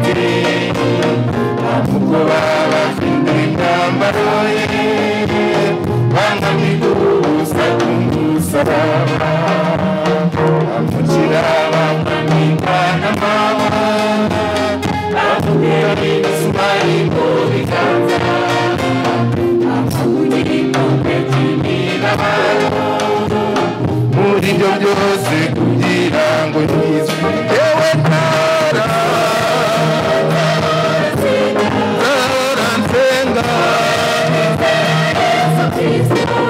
giti amuko babafindura imyambaro ye bamwamigusa kumusaraba amucira bamwamika n'amahwa bamubwira imisumari mu biganza amabunyiko kw'ebyiri muri ibyo byose kugira ngo nyizwe yewe ntara nsenga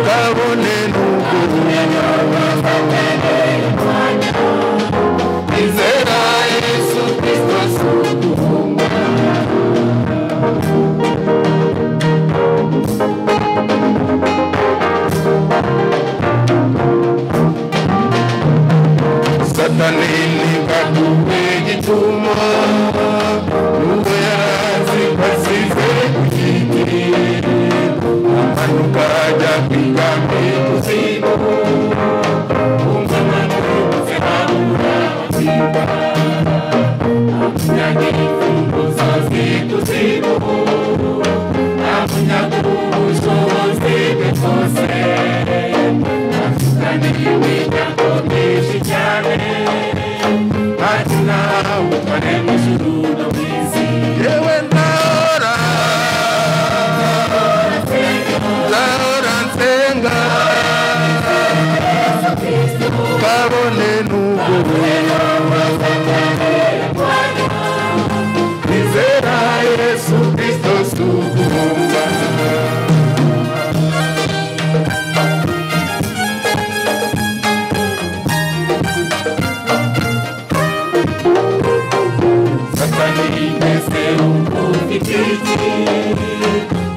kabone n'ubwo izera Yesu Kristo sukuhunga Satani nikakuwe gitumo nubwo yarazi kwasize ku giti amanuka ajya kwigambi kuzimu umwana n'ubuze habura abaziba amunyaga imfunguzo z'ikuzimu amunyaga ubushobozi bwe bwose afitaniye imiryango myinshi cyane ati nawe ukore mu ijuru no mu isi yewe ndahora nsenga kabone n'ubwo izera Yesu Kristo sukuhunga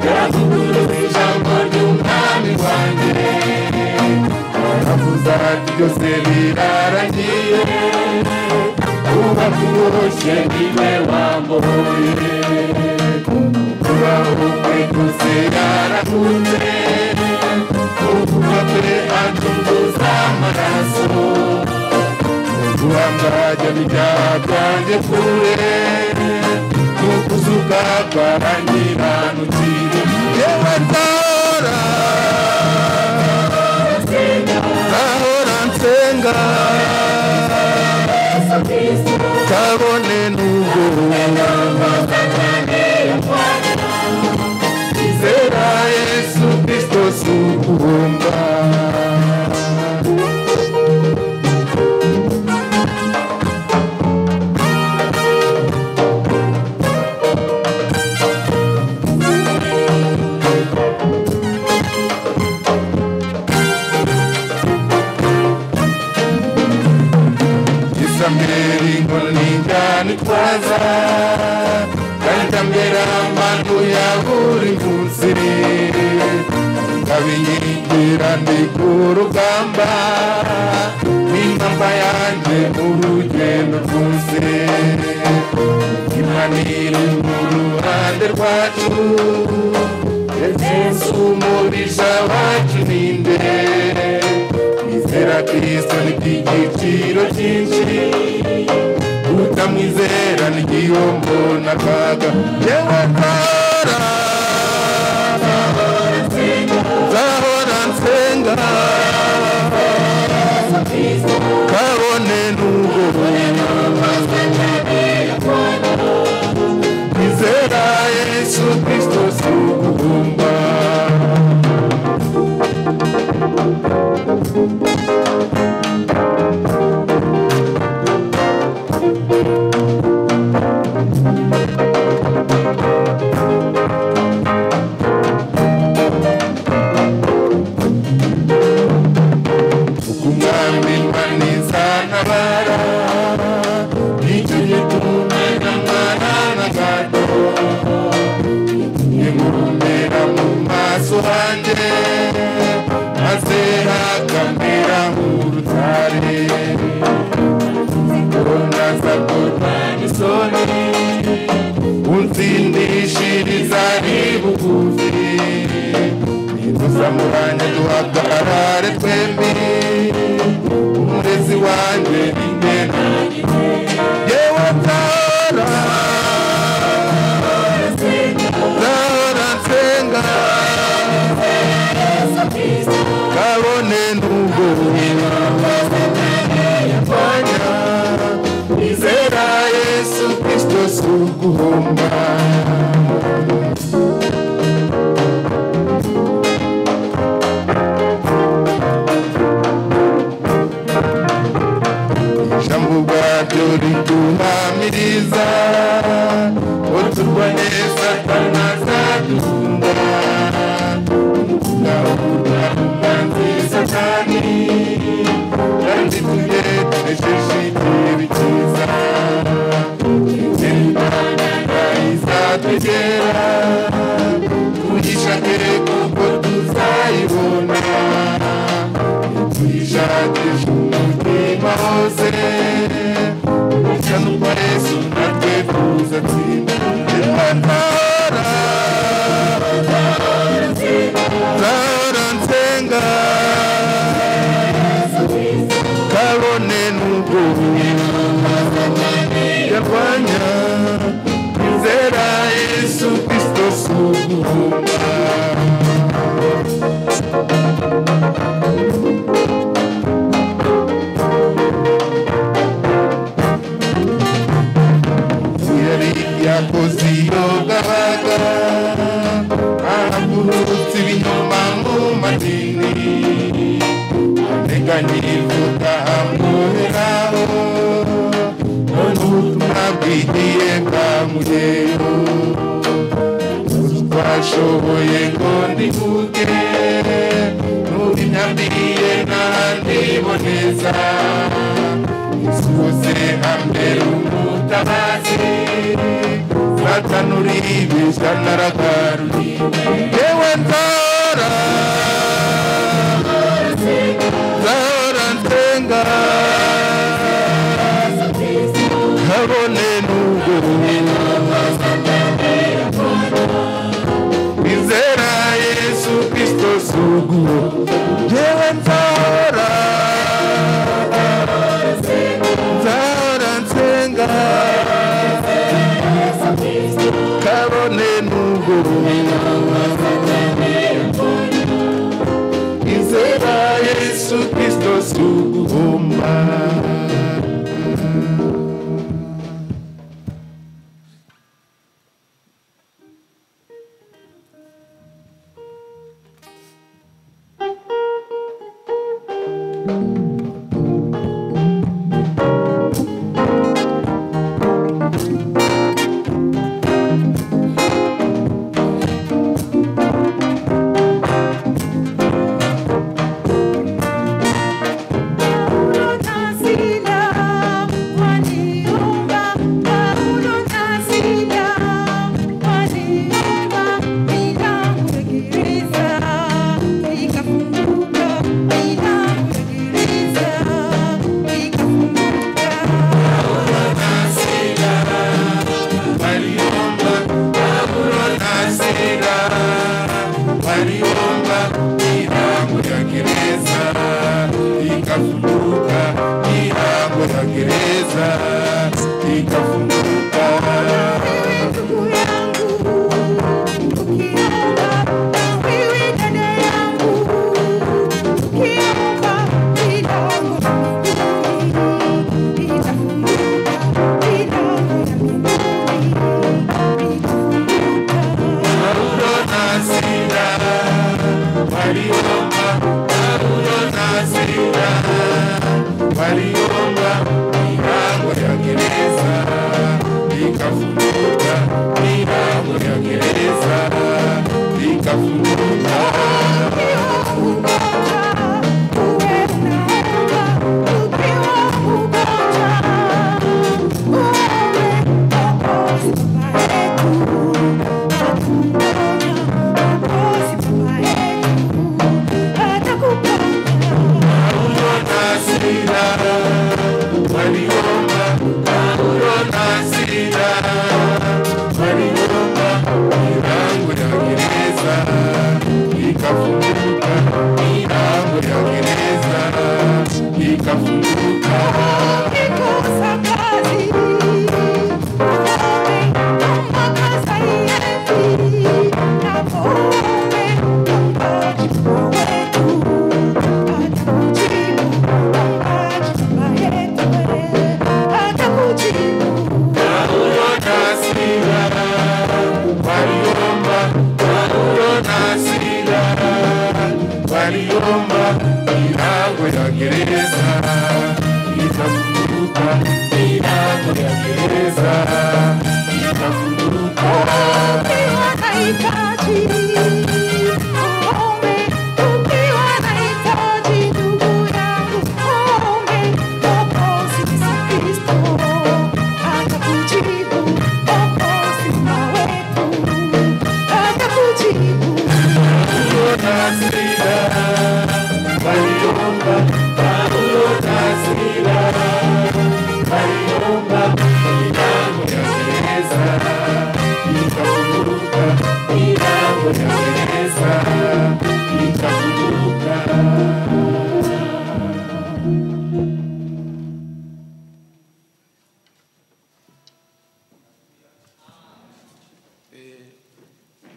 yaravuguruza ijambo ry'umwami wanjye aravuza ati byose birarangiye uba kuboshye niwe wambohoye kubaho kwe kose yarakunze kuvuga kwe acunguza amaraso guhangajya n'ibyaha byanjye kure kukuzuka kwarangiranukire yewe ndahora nsenga kabone n'ubwo izera Yesu Kristo sukuhunga nitwaza kandi ambera amanu ya buri munsi nkabinyigira ndi ku rugamba n'impamba yanjye mu rugendo rwose Imana iri mu ruhande rwacu Yesu umubisha wacu ninde kwizera Kristo ni iby'igiciro cyinshi utamwizera n'igihombo n'akaga yewe ndahora nsenga kabone n'ubwo kwizera Yesu Kristo sukuhunga Samuranye duhagarare twembi umurezi wanjye ingena yewe ndahora guhomba. Ijambo ubwaryo riduhamiriza ko turwanye Satani azadukunda. Umugabura umwanzi Satani kandi tujye tunesheje ikibi cyiza. Imana izatugera tuyishake kuko tuzayibona. Tuyishakishe umutima wose urujyano rwa Yesu natwe tuzatsinda. Imana zahora nsenga kabone n'ubwo yarwanya kwizera Yesu Kristo si uguhomba. Yari yakoze iyo gahaga ahagurutse ibinyoma mu madini, aneganya ivuga amwoheraho none ubutumwa bwigiye bwamugeyo. Twashoboye ngo ndivuge n'ubinyambiye n'ahandi boneza. Yesu wose ambere umutabazi, Satani uribeshya naragaruriwe. Yewe nzahora nsenga kabone n'ubwo kwizera Yesu Kristo si uguhomba. Yewe nzahora nsenga kabone n'ubwo kwizera Yesu Kristo si uguhomba.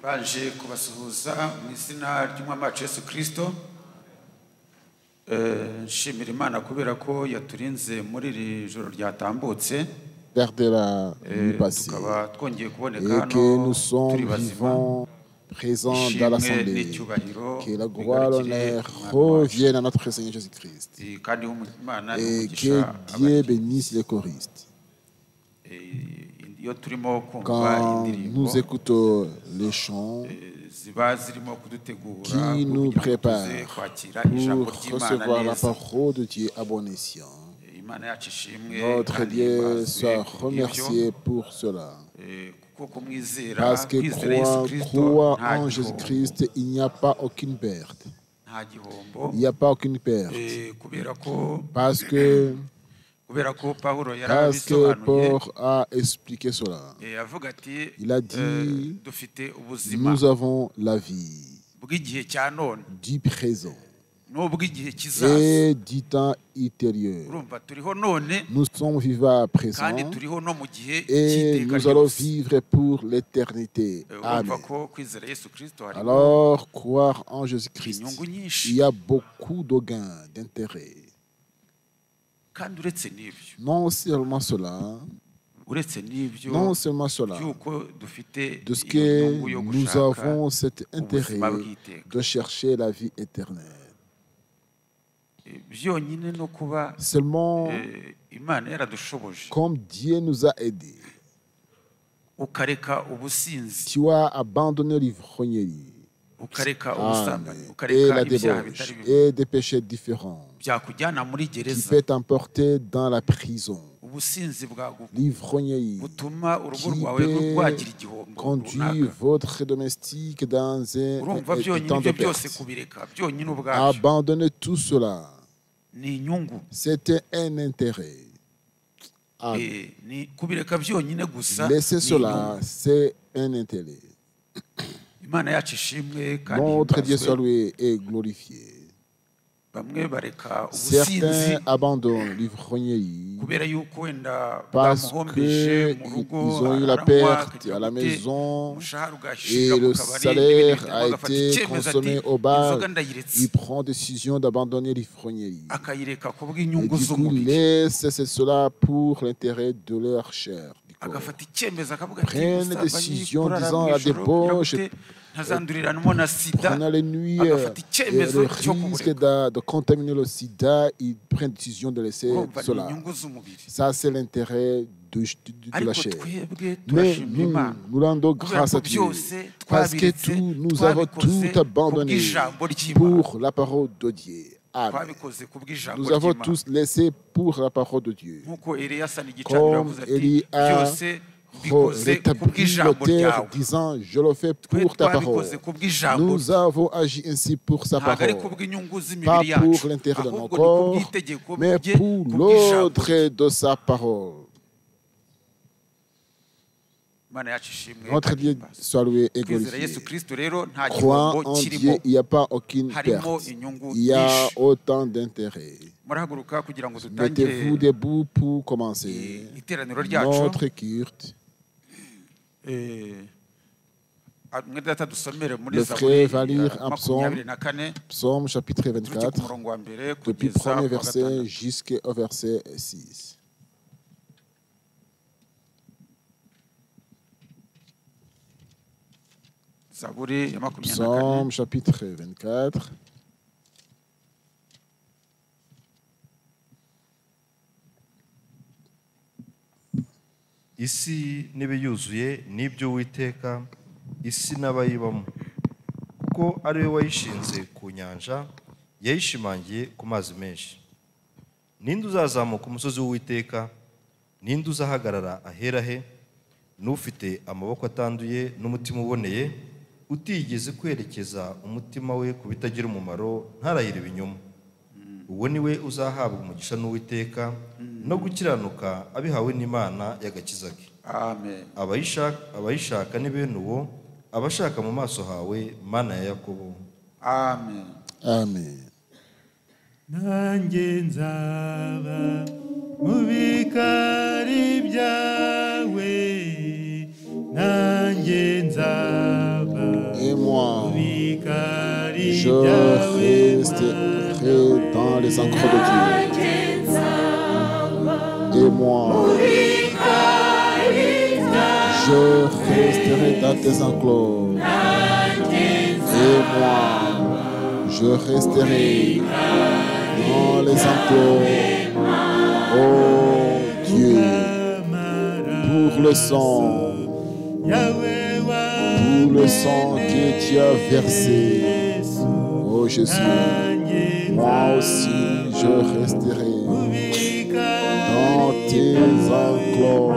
baje kubasuhuza mu izina ry'umwami wacu Yesu Kristo. Nshimira Imana kubera ko yaturinze muri iri joro ryatambutse, tukaba twongeye kuboneka hano turi bazima. Présent dans l'assemblée, que la gloire, l'honneur reviennent à notre Seigneur Jésus-Christ, et que Dieu bénisse les choristes. Quand nous écoutons les chants qui nous préparent pour recevoir la parole de Dieu à bon escient, notre Dieu soit remercié pour cela. Parce que croire en Jésus-Christ, il n'y a pas aucune perte. Il n'y a pas aucune perte. Parce que Paul a expliqué cela. Il a dit, nous avons la vie du présent et du temps ultérieur. Nous sommes vivants à présent et nous allons vivre pour l'éternité. Amen. Alors, croire en Jésus-Christ, il y a beaucoup de gains, d'intérêt. Non seulement cela, de ce que nous avons cet intérêt de chercher la vie éternelle. Seulement, comme Dieu nous a aidés, tu as abandonné l'ivrognerie et la débauche et des péchés différents qui peut t'emporter dans la prison. L'ivrognerie qui peut conduire votre domestique dans un temps de perte. Abandonnez tout cela. C'était un intérêt. Laissez cela, c'est un intérêt. Notre Dieu soit loué et glorifié. Certains abandonnent l'ivrognerie parce qu'ils ont eu la perte à la maison et le salaire a été consommé au bar. Ils prennent décision d'abandonner l'ivrognerie. Et du coup, ils laissent cela pour l'intérêt de leur chair. Prennent des décisions disant la débauche, prenant les nuits, le risque de contaminer le sida, ils prennent décision de laisser cela. Ça, c'est l'intérêt de la chair. Mais nous rendons grâce à Dieu parce que nous avons tout abandonné pour la parole de Dieu. Amen. Nous avons tous laissé pour la parole de Dieu. Comme Élie a rétabli l'autel disant, je le fais pour ta parole. Nous avons agi ainsi pour sa parole, pas pour l'intérêt de nos corps, mais pour l'ordre de sa parole. Notre Dieu soit loué et glorifié. Croire en Dieu, il n'y a pas aucune perte. Il y a autant d'intérêt. Mettez-vous debout pour commencer notre culte. Le frère va lire un psaume, psaume chapitre 24, depuis le premier verset jusqu'au verset 6. Psaume chapitre 24. Isi n'ibiyuzuye n'ibyo Uwiteka, isi n'abayibamo, kuko ari we wayishinze ku nyanja, yayishimangiye ku mazi menshi. Ninde uzazamuka umusozi w'Uwiteka? Ninde uzahagarara ahera he? N'ufite amaboko atanduye n'umutima uboneye, utigeze kwerekeza umutima we ku bitagira umumaro, ntarahira ibinyoma. Uwo ni we uzahabwa umugisha n'Uwiteka no gukiranuka abihawe n'Imana y'agakiza ke. Amen. Abayishaka ni bene uwo, abashaka mu maso hawe, Mana ya Yakobo. Amen. Amen. nanjye nzaba mu bikari byawe, nanjye nzaba mu bikari byawe, je resterai dans les enclos de Dieu. Et moi, je resterai dans tes enclos. Et moi, je resterai dans les enclos. Oh Dieu, pour le sang que tu as versé. Oh Jésus, moi aussi je resterai dans tes enclos.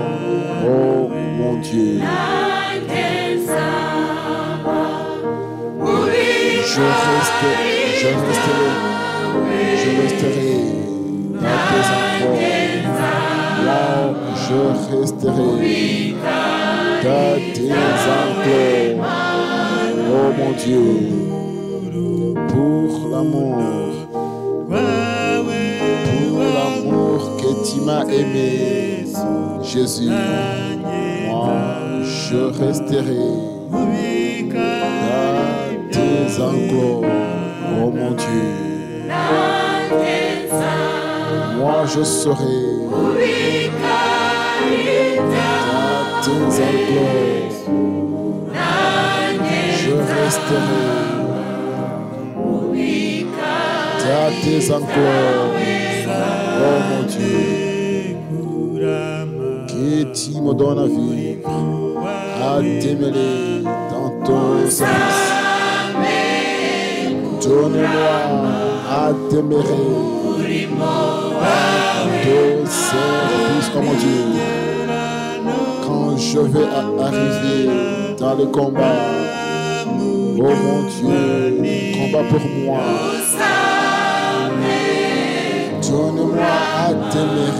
Oh mon Dieu, je resterai dans tes enclos. Là, je resterai dans tes enclos. Oh mon Dieu, pour l'amour que tu m'as aimé, Jésus, moi je resterai dans tes enclos. Oh mon Dieu, moi je serai dans tes enclos. Je resterai dans tes enclos. Oh mon Dieu, que tu me donnes à vivre, à t'aimer dans ton service. Donne-moi à t'aimer dans ton service, oh mon Dieu. Quand je vais arriver dans le combat, oh mon Dieu, combat pour moi. Donne-moi à t'aimer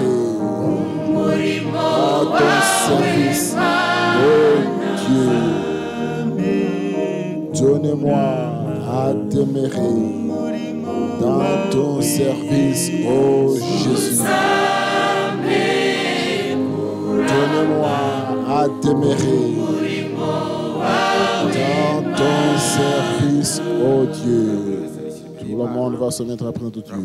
dans ton service, oh Dieu. Donne-moi à t'aimer dans ton service, oh Jésus. Donne-moi à t'aimer dans ton service, oh Dieu. Tout le monde va se mettre à prendre tout Dieu.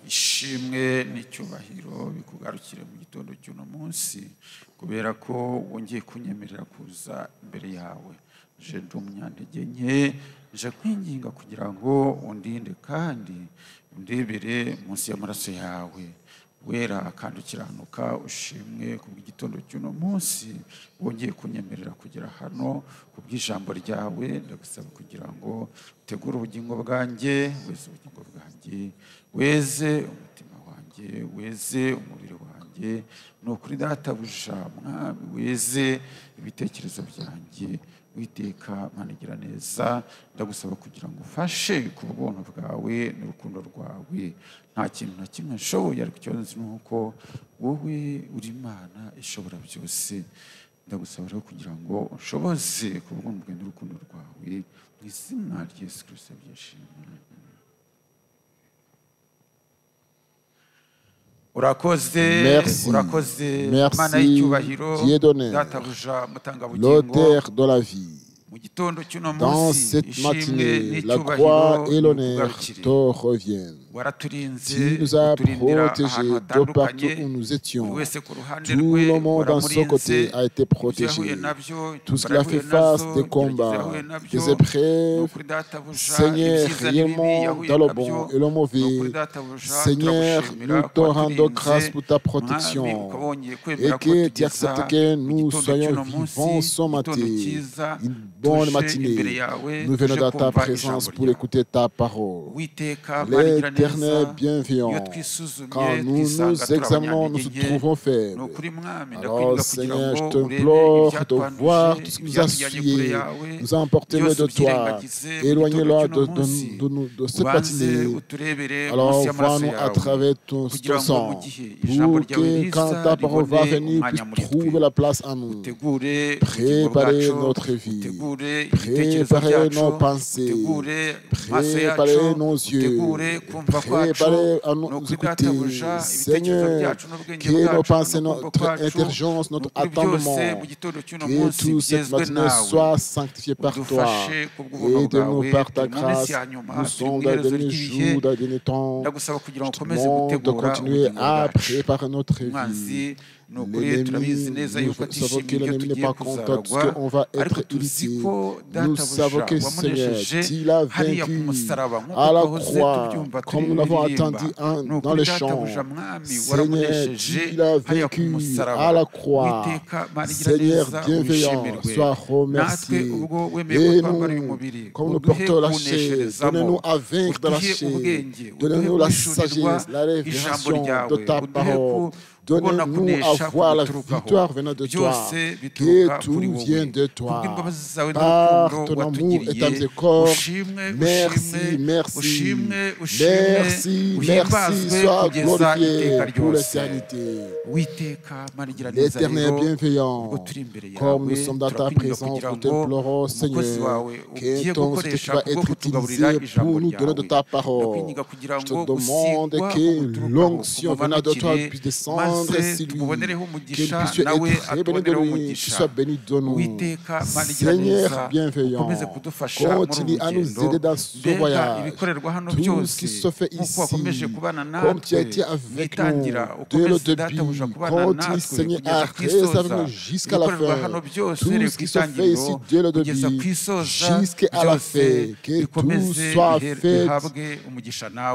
ishimwe n'icyubahiro bikugarukire mu gitondo cy'uno munsi kubera ko wongeye kunyemerera kuza imbere yawe. Je ndi umunyantege nke, je kwinginga kugira ngo undinde kandi undebere munsi y'amaraso yawe wera kandi ukiranuka. Ushimwe ku bw'igitondo cy'uno munsi wongeye kunyemerera kugera hano ku bw'ijambo ryawe. Ndagusaba kugira ngo utegure ubugingo bwanjye, weze ubugingo bwanjye, weze umutima wanjye, weze umubiri wanjye. Ni ukuri databuja mwami, weze ibitekerezo byanjye. Witeka manigira neza, ndagusaba kugira ngo ufashe ku bwonko bwawe n'urukundo rwawe. Nta kintu na kimwe nshoboye, ariko icyo nzi ni uko wowe uri Imana ishobora byose. Ndagusaba rero kugira ngo ushoboze ku bwonko bwawe n'urukundo rwawe, mu izina rya Yesu Kristo byishimye. Merci, Dieu donné, l'auteur de la vie. Dans cette matinée, la gloire et l'honneur te reviennent. Tu nous as protégés de partout où nous étions. Tout le monde dans ce côté a été protégé. Tout ce qui a fait face des combats, des épreuves. Seigneur, réellement dans le bon et le mauvais. Seigneur, nous te rendons grâce pour ta protection. Et que tu acceptes que nous soyons vivants ce matin. Une bonne matinée. Nous venons dans ta présence pour écouter ta parole. L'Éternel l'Éternel bienveillant. Quand nous nous examinons, nous nous trouvons faibles. Alors, Seigneur, je t'implore de voir tout ce qui nous a souillés, nous a emportés loin de toi. Éloignez-le de cette matinée. Alors, vois-nous à travers ton sang, pour que quand ta parole va venir, puisse trouver la place en nous. Préparez notre vie, préparez nos pensées, préparez nos yeux, préparez à nous écouter. Seigneur, que nos pensées, notre intelligence, notre attendement, que tout cette matinée soit sanctifié par toi. Aide-nous par ta grâce. Nous sommes dans les derniers jours, dans les derniers temps. Je te demande de continuer à préparer notre vie. L'ennemi, nous savons que l'ennemi n'est pas content de ce qu'on va être irrité. Nous savons que Seigneur, tu l'as vaincu à la croix, comme nous l'avons entendu dans le chant. Seigneur, tu l'as vaincu à la croix. Seigneur bienveillant, sois remercié. Et nous, comme nous portons la chaise, donnez-nous à vaincre dans la chaise. Donnez-nous la sagesse, la révélation de ta parole. Donnez-nous à voir la victoire venant de toi, que tout vient de toi. Par ton amour et ta miséricorde, merci, merci, merci, merci, sois glorifié pour l'éternité. L'Éternel bienveillant, comme nous sommes dans ta présence, nous t'implorons, Seigneur, que ton Saint-Esprit va être utilisé pour nous donner de ta parole. Je te demande que l'onction venant de toi puisse descendre. Qu'il puisse être béni de lui, qu'il soit béni de nous. Seigneur bienveillant, continue à nous aider dans ce voyage. Tout ce qui se fait ici, comme tu as été avec nous dès le début, continue Seigneur à rester avec nous jusqu'à la fin. Tout ce qui se fait ici dès le début, jusqu'à la fin, que tout soit fait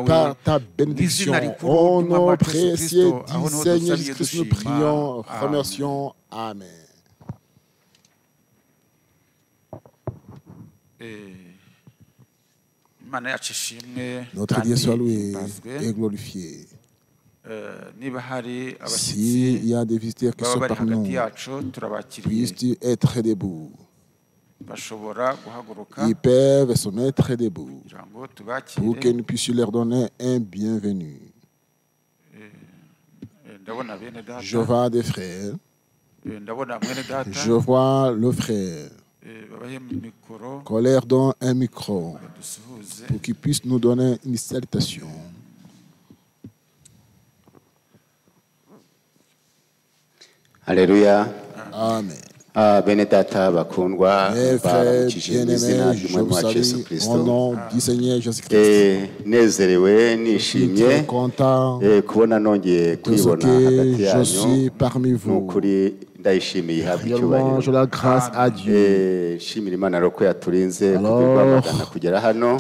par ta bénédiction. Au nom précieux du Seigneur Jésus-Christ, nous prions, remercions. Amen. Notre Dieu soit loué et glorifié. S'il y a des visiteurs qui sont parmi nous, puissent-tu être debout. Ils peuvent se mettre debout pour que nous puissions leur donner un bienvenu. Je vois des frères. Je vois le frère. Qu'on leur donne un micro pour qu'ils puissent nous donner une salutation. Alléluia. Amen. Bene data bakundwa baramukije mu izina ry'umwami wacu Yesu Kristo. Nezerewe nishimye kubona nongeye kwibona hagati yanyu. Nukuri ndayishimiye ihabwa icyubahiro. Nshimira Imana roko yaturinze kuva kugera hano.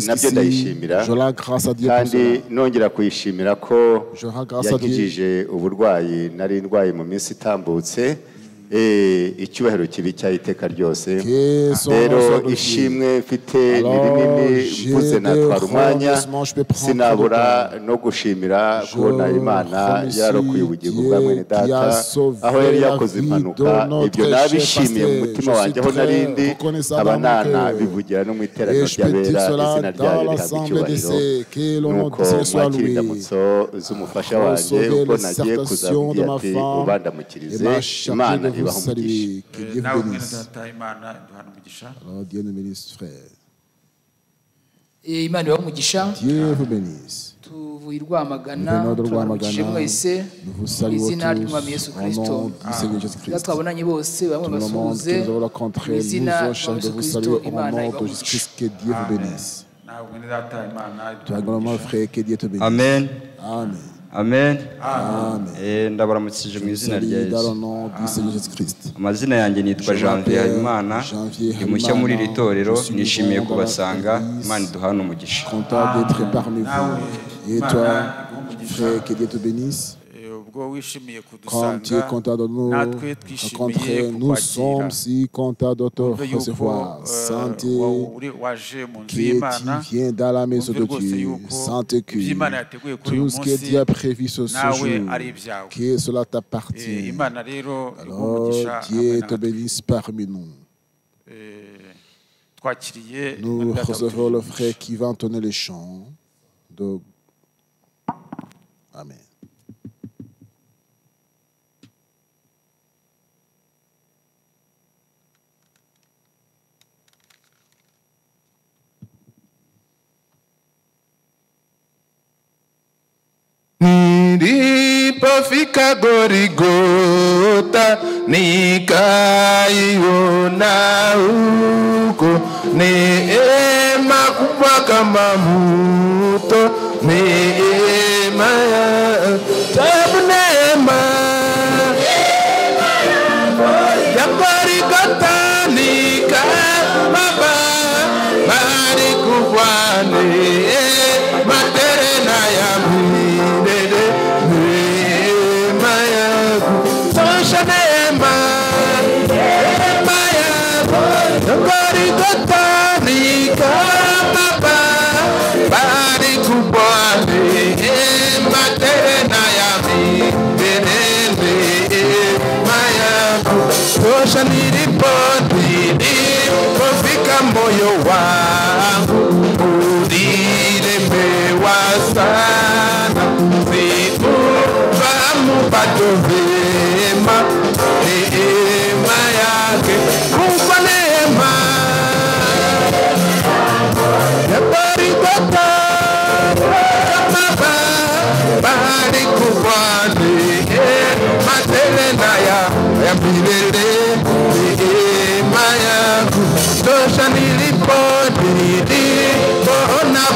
Nabyo ndayishimira kandi nongera kuyishimira ko yakijije uburwayi nari ndwaye mu minsi itambutse. Icyubahiro kibi cy'iteka ryose. Rero ishimwe mfite rinini mvuze natwara umwanya sinabura no gushimira kubona Imana yarokoye ubugingo bwa mwene data aho yari yakoze impanuka. Ibyo nabishimiye mu mutima wanjye aho narindi abanana bivugira no mu iteraniro ry'abera izina ryayo rihabwa icyubahiro. Nuko mwakira indamutso z'umufasha wanjye uko nagiye kuzamubwira ati ubandamukirize Imana. Alors, Dieu nous bénisse, frère. Dieu vous bénisse. tuvuye i Rwamagana turaramukije mwese mu izina ry'umwami Yesu Kristo. Twabonanye bose bamwe basuhuze mu izina rya Yesu Kristo. Imana ibamugishe. Amen. Amen. Ndabaramukije mu izina rya Yesu. Amazina yanjye nitwa Janvier Habimana, ndi mushya muri iri torero, nishimiye kubasanga. Imana iduhane umugisha. Et toi, frère, que Dieu te bénisse. Quand tu es content de nous rencontrer, nous sommes si contents de te recevoir. Santé, qui vient dans la maison de Dieu, santé que tout ce que Dieu a prévu ce jour, que cela t'appartient. Alors Dieu te bénisse parmi nous. Nous recevons le frère qui va entonner les chants. Amen. Nilipofika Gorigota nikaiona huko neema kubwa kama mto, neema ya tabu, neema ya Gorigota nikaiona bahari kubwa, neema tena ya milele, neema yako tosha, neema yako Gorigota nikaiona bahari kubwa, neema tena ya milele, neema yako tosha. Nilipofika moyo wangu ulilemewa sana, sikufahamu bado vema neema yake Mungu, neema ya Gorigota kama bahari kubwa, neema tena ya milele, neema yako tosha. Nilipoona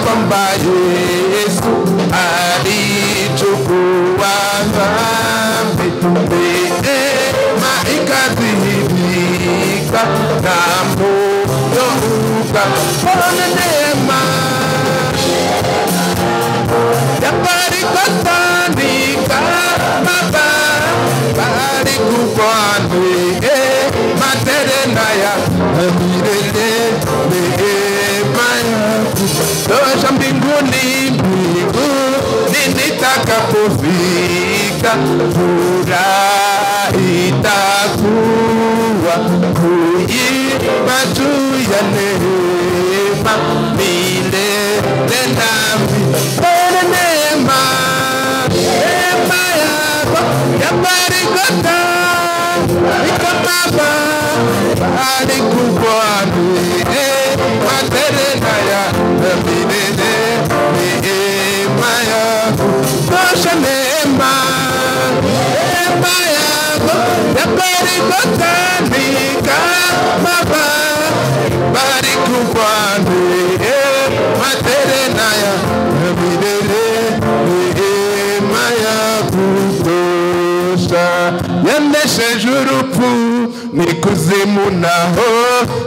kwamba Yesu alichukua dhambi, neema ikadhihirika na moyo ukapona, neema ya Gorigota nikama bahari kubwa, neema tena ya milele, neema yako tosha. Mbinguni nitakapofika, furaha itakuwa kuimba juu ya neema milele na milele, neema yako ya Gorigota nikama bahari kubwa, neema tena ya milele, neema yako tosha, neema yako ya Gorigota nikama bahari kubwa, neema tena ya milele, neema yako tosha. Yanesheje urupfu n'ikuzimu naho,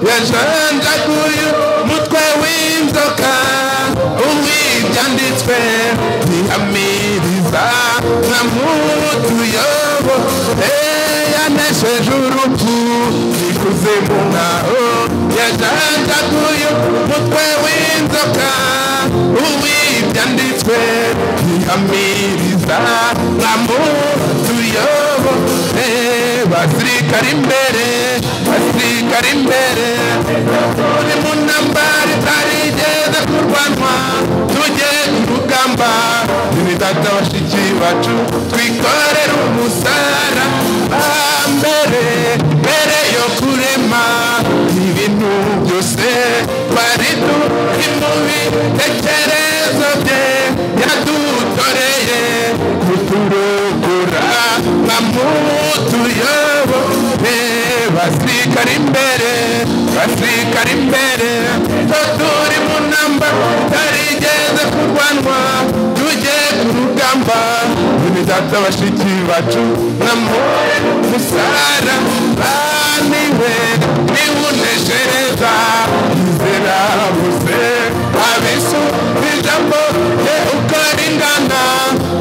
yajanjaguye umutwe w'inzoka, uw'ibyanditswe ntihamiriza nka mutu yobo. Yanesheje urupfu n'ikuzimu naho, yajanjaguye umutwe w'inzoka, uw'ibyanditswe ntihamiriza nka mutu yobo. Basirikare imbere turi mu ntambara itarigeze kurwanwa, tujye ku rugamba n'imidata bashiki bacu twikorere umusaraba, mbere yo kurema ibintu byose twari turi mu bitekerezo bye, yadutoreye kuturokora nka mutu yobo. Basirikare imbere turi mu ntambara itarigeze kurwanwa, tujye ku rugamba n'imidata bashiki bacu n'umusaraba, niwe uneshereza izera bose abisu ijambo rye uko ringana,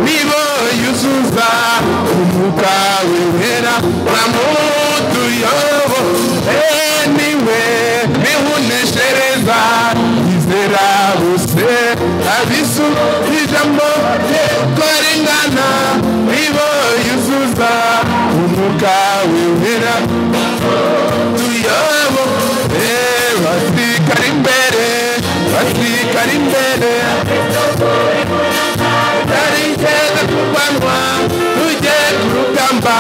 nibo yuzuza abisu ijambo rye ringana nibo yuzuza umwuka wera tuyoboke basirikare imbere tarigeze kurwanwa tujye ku rugamba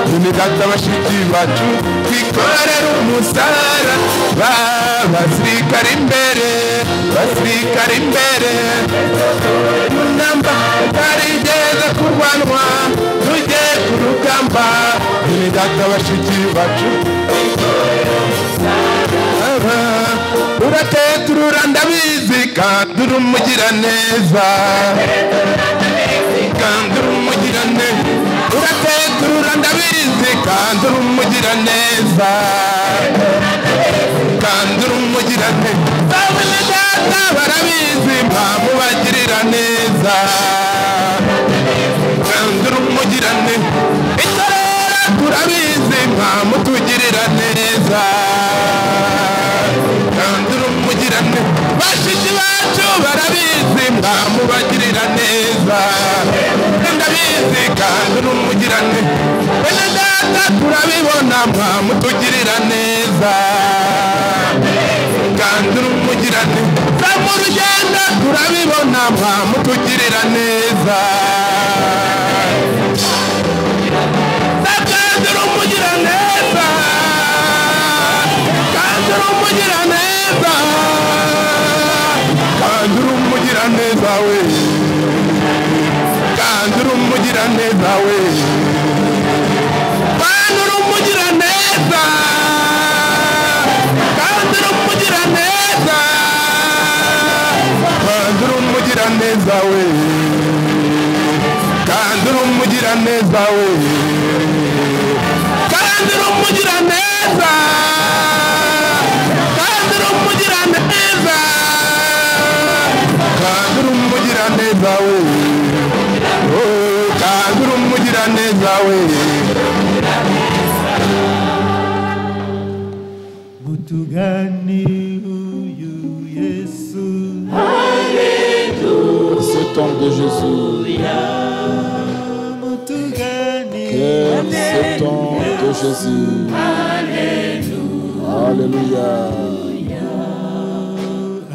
tunigata bashiki bacu twikorere umusaraba basirikare imbere namba tarigeze kurwanwa tujye ku rugamba tunigata bashiki bacu urateturura ndabizi kandi uri umugiraneza urateturura ndabizi kandi uri umugiraneza bene data barabizi mpamvu bagirira neza kandi uri umugiraneza itorero turabizi mpamvu tugirira neza bashiki bacu barabizi mpamvu bagirira neza ndabizi kandi n'umugirane bene data turabibona mpamvu tugirira neza kandi n'umugirane za mu rugendo turabibona mpamvu tugirira neza kandi n'umugira neza kandi n'umugira neza kandi umugira neza we kandi umugira neza we kandi umugira neza kandi umugira neza kandi umugira neza we kandi umugira neza we kandi umugira neza kandi umugira neza kandi umugira neza we kandi umugira neza we mutugani uyu Yesu cet homme de Jésus cet homme de Jésus Alléluia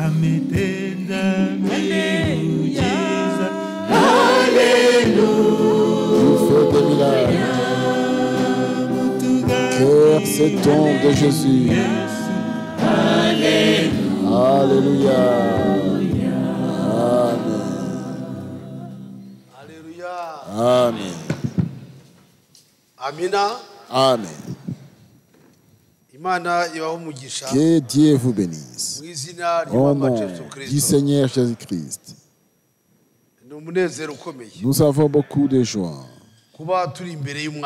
ametenda miujiza il fait des miracles cœur cet homme de Jésus Alléluia Amen Amina Amen Que Dieu vous bénisse. Au nom du Seigneur Jésus-Christ. Nous avons beaucoup de joie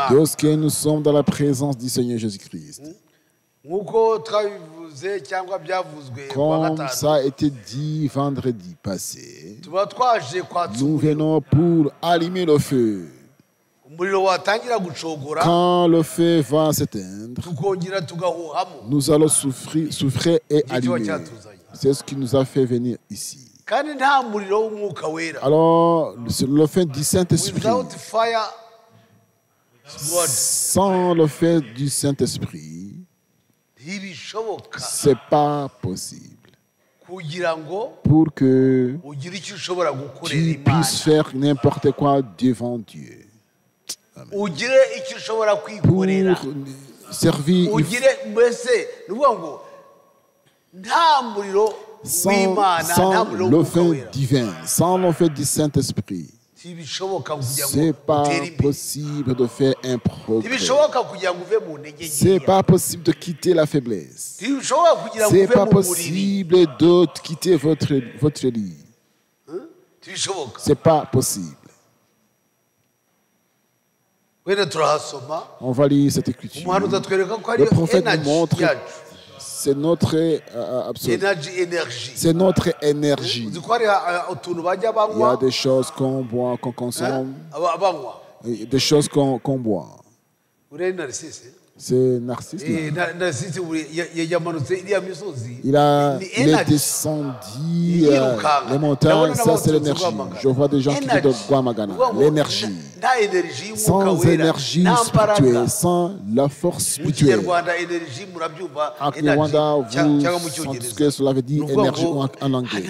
lorsque nous sommes dans la présence du Seigneur Jésus-Christ. Comme ça a été dit vendredi passé, nous venons pour allumer le feu. Quand le feu va s'éteindre, nous allons souffrir et allumer. C'est ce qui nous a fait venir ici. Alors, le feu du Saint-Esprit, sans le feu du Saint-Esprit, ce n'est pas possible. Pour que tu puisses faire n'importe quoi devant Dieu. Pour servir sans le feu divin, sans le feu du Saint-Esprit, ce n'est pas possible de faire un progrès. Ce n'est pas possible de quitter la faiblesse. Ce n'est pas possible de quitter votre lit. Ce n'est pas possible. On va lire cette écriture. Le prophète nous montre, c'est notre c'est notre énergie. Il y a des choses qu'on boit, qu'on consomme, des choses qu'on boit. C'est Narcisse. Il est descendu les montagnes, ça c'est l'énergie. Je vois des gens qui font de Guamagana. L'énergie. Sans énergie spirituelle, sans la force spirituelle. En Rwanda, vous sentez ce que cela veut dire énergie en anglais.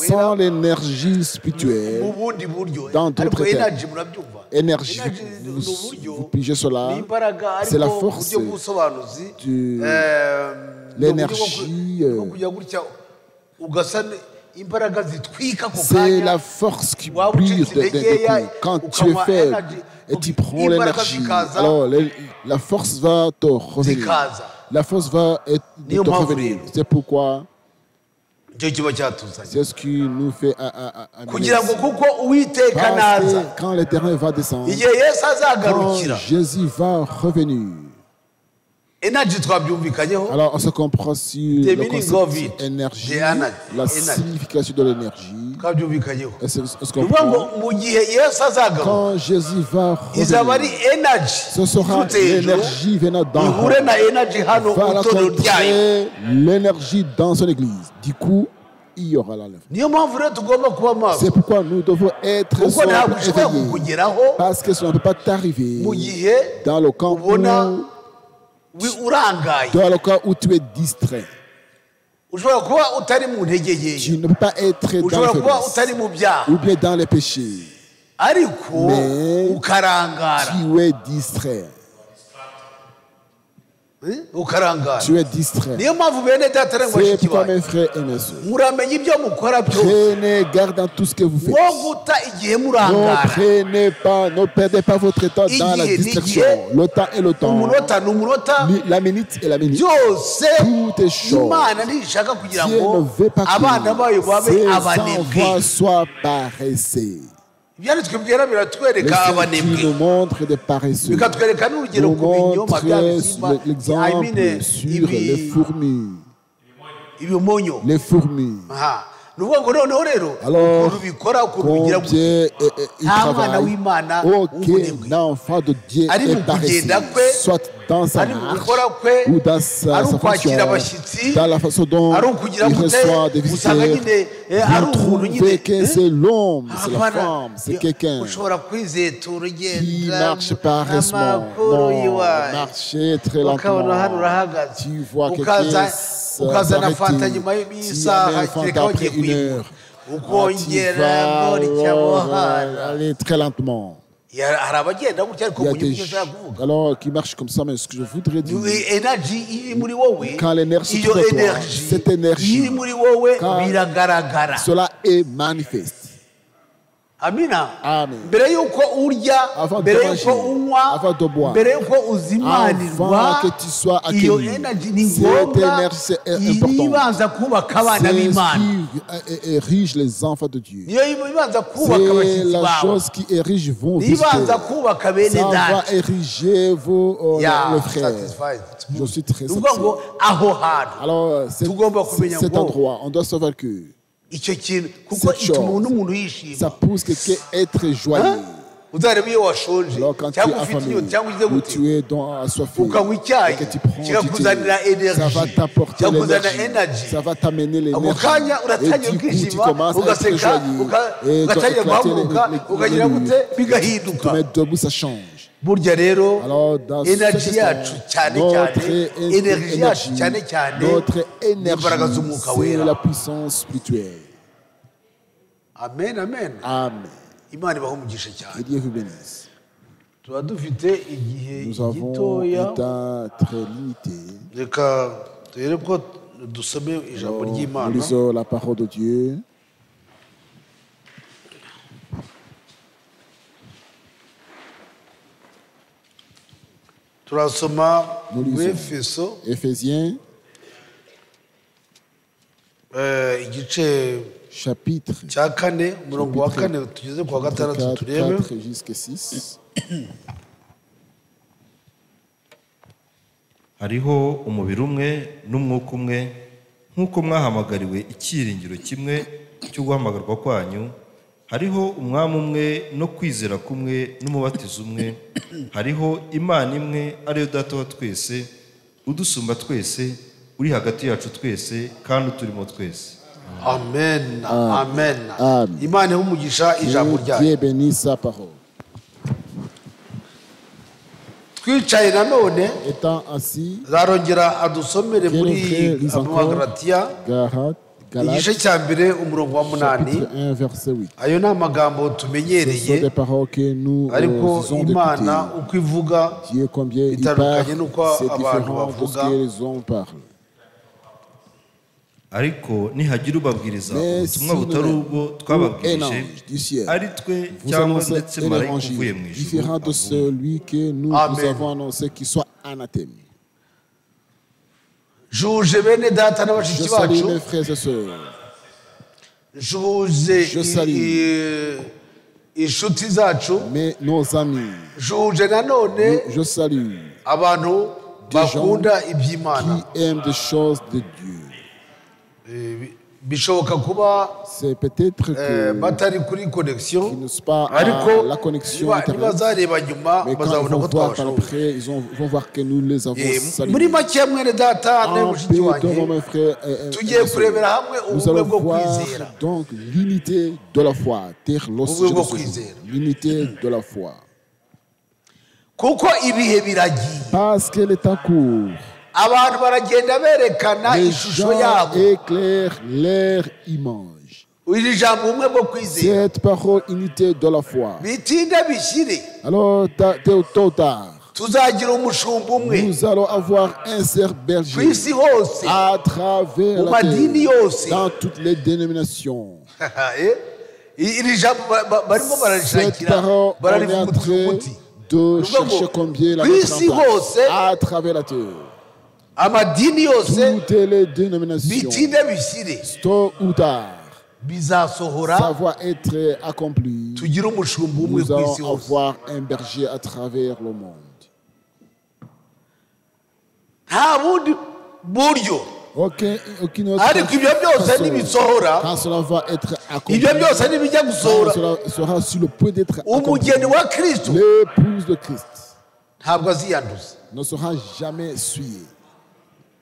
Sans l'énergie spirituelle, dans d'autres termes, énergie, vous pigez cela, c'est la force de l'énergie. C'est la force qui brille quand tu es faible et tu prends l'énergie. Alors la force va te revenir. La force va te revenir. C'est pourquoi c'est ce qui nous fait quand l'Éternel va descendre, quand Jésus va revenir. Alors on se comprend sur le concept d'énergie, la signification de l'énergie. Quand Jésus va revenir, ce sera l'énergie venant d'en haut, va rencontrer l'énergie dans son église. Du coup, il y aura la lèvre. C'est pourquoi nous devons être éveillés, parce que cela ne peut pas t'arriver dans le camp où tu es distrait. Tu ne peux pas être dans la faiblesse ou bien dans les péchés, mais tu es distrait. Tu es distrait. C'est pourquoi mes frères et mes sœurs, prenez garde dans tout ce que vous faites. Ne perdez pas votre temps dans la distraction. Le temps est le temps. La minute est la minute. Tout est chaud. Dieu ne veut pas que ses enfants soient paresseux. Qui nous montre des paresseux. Nous montre l'exemple sur les fourmis. Les fourmis. Alors, combien il travaille, aucun enfant de Dieu est paresseux, soit dans sa marche ou dans sa fonction, dans la façon dont il reçoit des visiteurs. Vous trouvez que c'est l'homme, c'est la femme, c'est quelqu'un qui marche paresseusement, non, marcher très lentement. Tu vois quelqu'un s'arrêter, tu as un enfant après une heure, tu vas aller très lentement. Il y a des gens alors qui marchent comme ça, mais ce que je voudrais dire, quand l'énergie est en toi, cette énergie, quand cela est manifeste. Amina. Amen. Avant de manger, avant de boire, avant que tu sois accueilli, cette énergie est importante. C'est ce qui érige les enfants de Dieu. C'est la chose qui érige vos visiteurs. Ça va ériger vos le frère. Je suis très satisfait. Alors, cet endroit, on doit savoir que cette chose, ça pousse quelqu'un à être joyeux. Alors quand tu es affamé, ou tu es assoiffé, et que tu prends du thé, ça va t'apporter l'énergie, ça va t'amener l'énergie. Et du coup, tu commences à être joyeux. Et tu vas éclater les tu te mets debout, ça change. Alors, dans notre énergie, c'est la puissance spirituelle. Amen, amen. Amen. Que Dieu vous bénisse. Nous avons un temps très limité. Nous lisons la parole de Dieu. Nous lisons Éphésiens chapitre 4 jusqu'à 6. hariho umubiri umwe n'umwuka umwe nk'uko mwahamagariwe icyiringiro kimwe cyo guhamagarwa kwanyu, hariho umwami umwe no kwizera kumwe n'umubatizo umwe, hariho imana imwe ariyo data wa twese udusumba twese uri hagati yacu twese kandi uturimo twese. Amen. Amen. Imana y'umugisha ijambo ryayo. Dieu bénisse sa parole. Twicaye nanone étant assis zarongera adusomere muri Galatiya igice cya mbere umurongo wa 8 ayo ni amagambo tumenyereye ariko Imana uko ivuga itandukanye n'uko abantu bavuga. Ariko nihagira ubabwiriza ubutumwa butari ubwo twababwirije ari twe cyangwa ndetse marayika uvuye mu ijuru de celui que nous avons annoncé qui soit anathème. Juje bene data n'abashiki bacu, juje inshuti zacu, nos amis, juje nanone je salue abantu bakunda iby'Imana, qui aiment des choses de Dieu. Bishoboka kuba peut-être que batari kuri connexion, ariko la connexion bazareba nyuma bazabona ko twabashoboye. Ils vont voir que nous les avons salués. Muri make mwene data n'umushiki wanjye tugiye kurebera hamwe ubumwe bwo kwizera. Donc l'unité de la foi, l'unité de la foi. Kuko ibihe biragiye. Parce que le temps court. Abantu baragenda berekana ishusho yabo. Éclaire leur image. Iri jambo umwe bwo kwizera. Cette parole unité de la foi. Bitinde bishire. Alors tôt ou tard. Tuzagira umushumba umwe. Nous allons avoir un seul berger. Kwisi hose. À travers la terre. Dans toutes les dénominations. Iri jambo barimo barashakira. Bararivuga umuti. De chercher combien la mettre à travers la terre. Amadini yose toutes les dénominations bitinde bishire tôt ou tard bizasohora ça va être accompli. Tugira umushumba umwe nous allons avoir un berger à travers le monde. Nta bundi buryo aucune autre ariko ibyo byose nibisohora quand cela va être accompli ibyo byose nibijya gusohora cela sera sur le point d'être accompli. Umugeni wa Kristo l'épouse de Christ ntabwo aziyanduza ne sera jamais souillée.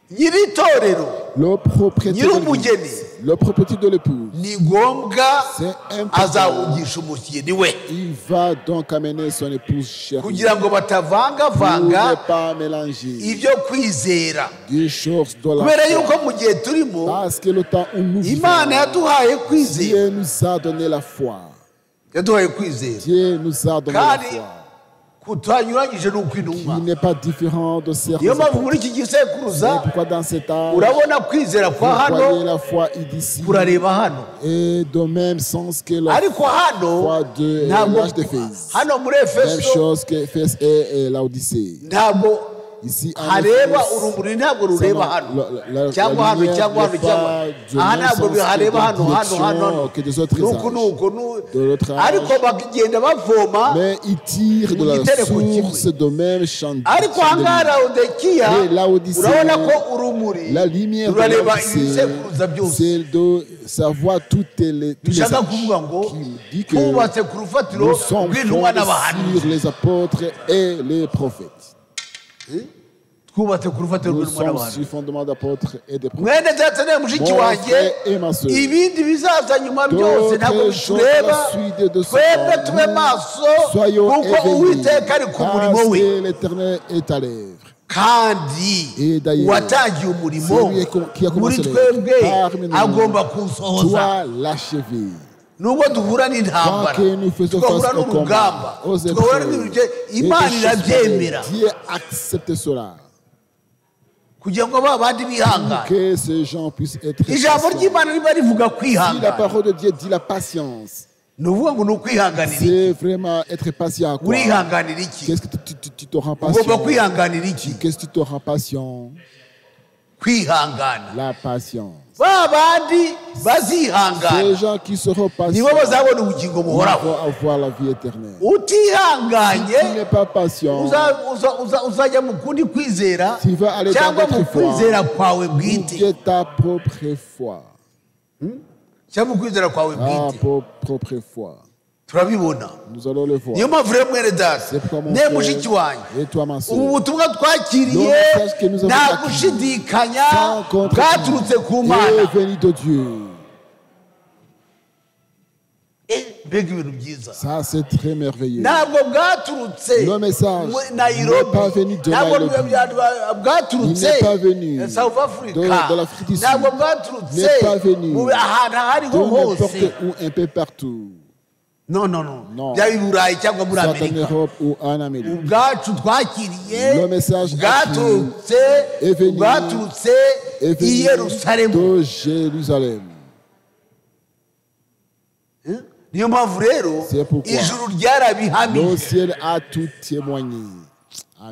Le propriétaire de l'épouse il va donc amener son épouse chérie pour ne pas mélanger des choses de la foi parce que le temps où nous vivons Dieu nous a donné la foi. Dieu nous a donné la foi qui n'est pas différent de certains. C'est pourquoi dans cet âge, vous voyez la foi d'ici et de même sens que la foi de l'âge d'Éphèse. Même chose qu'Éphèse et l'Odyssée. Ici, hareba urumuri ntabwo rureba hano cyangwa hano cyangwa hano cyangwa aha ntabwo bihareba hano nuko ariko bagenda bavoma mais il tire de la source de même champ ariko hanga Laodikiya urabona ko urumuri la lumière rureba ibisekuruza byose c'est de savoir toutes les bishaka kuvuga ngo kubatse ku rufatiro rw'intumwa n'abahanuzi sur les apôtres et les prophètes. Twubatse ku rufatiro rw'intumwa n'abahanuzi. Nous sommes sur le fondement d'apôtres et de prophètes. Mwene data ne mushiki wanjye ibindi bizaza nyuma byose ntabwo bitureba twebwe tube maso kuko Uwiteka ari ku murimo we kandi watangiye umurimo muri twebwe agomba kuwusohoza. Nubwo duhura n'intambara tugahura n'urugamba tugahura n'ibyo Imana irabyemera kugira ngo babandi bihangane. Ijambo ry'Imana riba rivuga kwihangana. La parole de Dieu dit la patience. Nuvuga ngo nukwihanganira. C'est vraiment être patient. Urihanganira iki? Qu'est-ce que tu te rends patient? Ugomba kwihanganira iki? Qu'est-ce que tu te rends patient? Kwihangana. La patience. Babandi bazihangana. Ces gens qui seront patients. Nibo bazabona ubugingo buhoraho. Vont avoir la vie éternelle. Utihanganye. Si tu n'es pas patient. Uzajya mu kundi kwizera. Tu vas aller dans votre foi. Kwizera kwawe bwite. Ou ta propre foi. Cyangwa kwizera kwawe bwite. Ta propre foi. turabibona niyo mpamvu rero mwene data ne mushiki wanjye ubu butumwa twakiriye nta gushidikanya bwaturutse ku Mana mbega ibintu byiza ntabwo bwaturutse Nairobi ntabwo bwaturutse South Africa ntabwo bwaturutse ahantu aho ariho hose non byaba i Burayi cyangwa muri Amerika ubwacu twakiriye bwaturutse i Yerusalemu niyo mpamvu rero ijuru ryarabihamije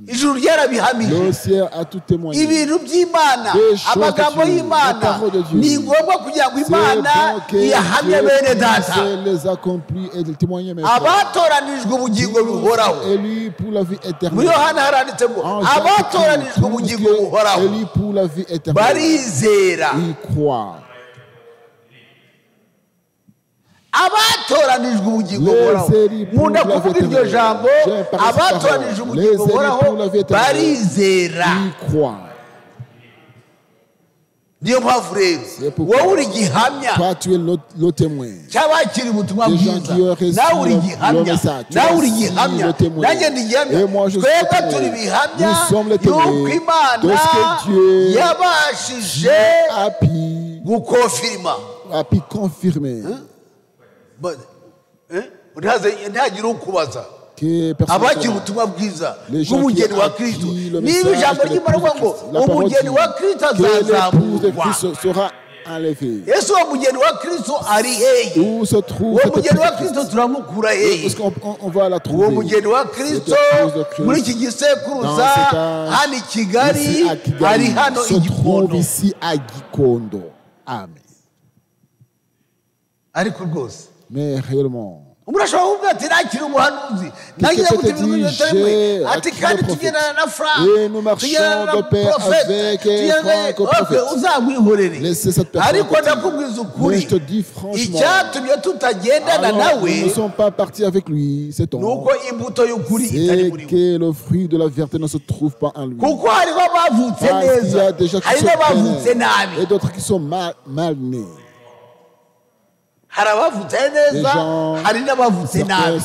ijuru ryarabihamije ibintu by'Imana amagambo y'Imana ni ngombwa kugira ngo Imana iyahamye bene data abatoranijwe ubugingo buhoraho muri Yohana haranditse ngo abatoranijwe ubugingo buhoraho barizera abatoranijwe ubugingo buhoraho nkunda kuvuga iryo jambo abatoranijwe ubugingo buhoraho barizera niyo mpamvu rero wowe uri gihamya cy'abakiri ubutumwa bwiza nawe uri gihamya nanjye ndi gihamya twebwe turi bihamya y'uko Imana yabashije gukofirima ntihagire ukubaza abakiri ubutumwa bwiza bw'umugeni wa Kristo niba ijambo ry'Imana ngo umugeni wa Kristo azazamurwa ese uwo mugeni wa Kristo ari hehe uwo mugeni wa Kristo turamukura hehe uwo mugeni wa Kristo muri iki gisekuruza hano i Kigali ari hano i Gikondo ariko rwose mais réellement umurashobora kuvuga ati nakiri umuhanuzi nagiye gutegura ibintu ati kandi tugendana na Frank tugendana na Prophète uzamwihorere ariko ndakubwiza ukuri icyatumye tutagendana nawe nuko imbuto y'ukuri itari muri we le fruit de la vérité ne se trouve pas en lui kuko hariho abavutse neza hari n'abavutse nabi et d'autres qui sont mal nés hari abavutse neza hari n'abavutse nabi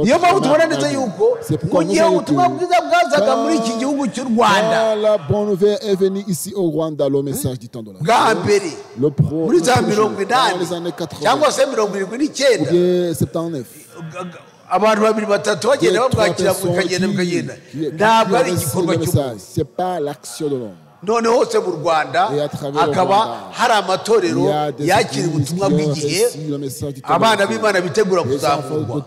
niyo mpamvu tubona neza yuko mu gihe ubutumwa bwiza bwazaga muri iki gihugu cy'u Rwanda bwa mbere muri za 80 cyangwa se 79 abantu babiri batatu bagenda babwakira bukagenda ntabwo ari igikorwa cy'umuntu none hose mu Rwanda akaba hari amatorero yakira ubutumwa bw'igihe abana b'Imana bitegura kuzamurwa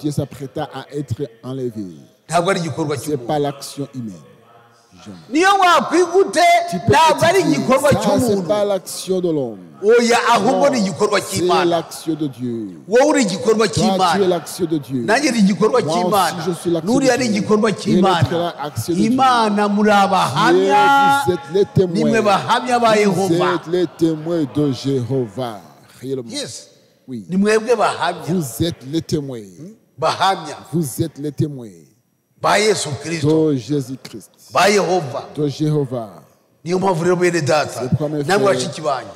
ntabwo ari igikorwa cy'umuntu niyo wakwigute ntabwo ari igikorwa cy'umuntu oya ahubwo ni igikorwa cy'Imana wowe uri igikorwa cy'Imana nanjye ni igikorwa cy'Imana n'uriya ni igikorwa cy'Imana Imana muri abahamya nimwe bahamya ba Yehova yes ni mwebwe bahamya bahamya ba Yesu Kristo ba Yehova niyo mpamvu rero bene data namwe bashiki banyu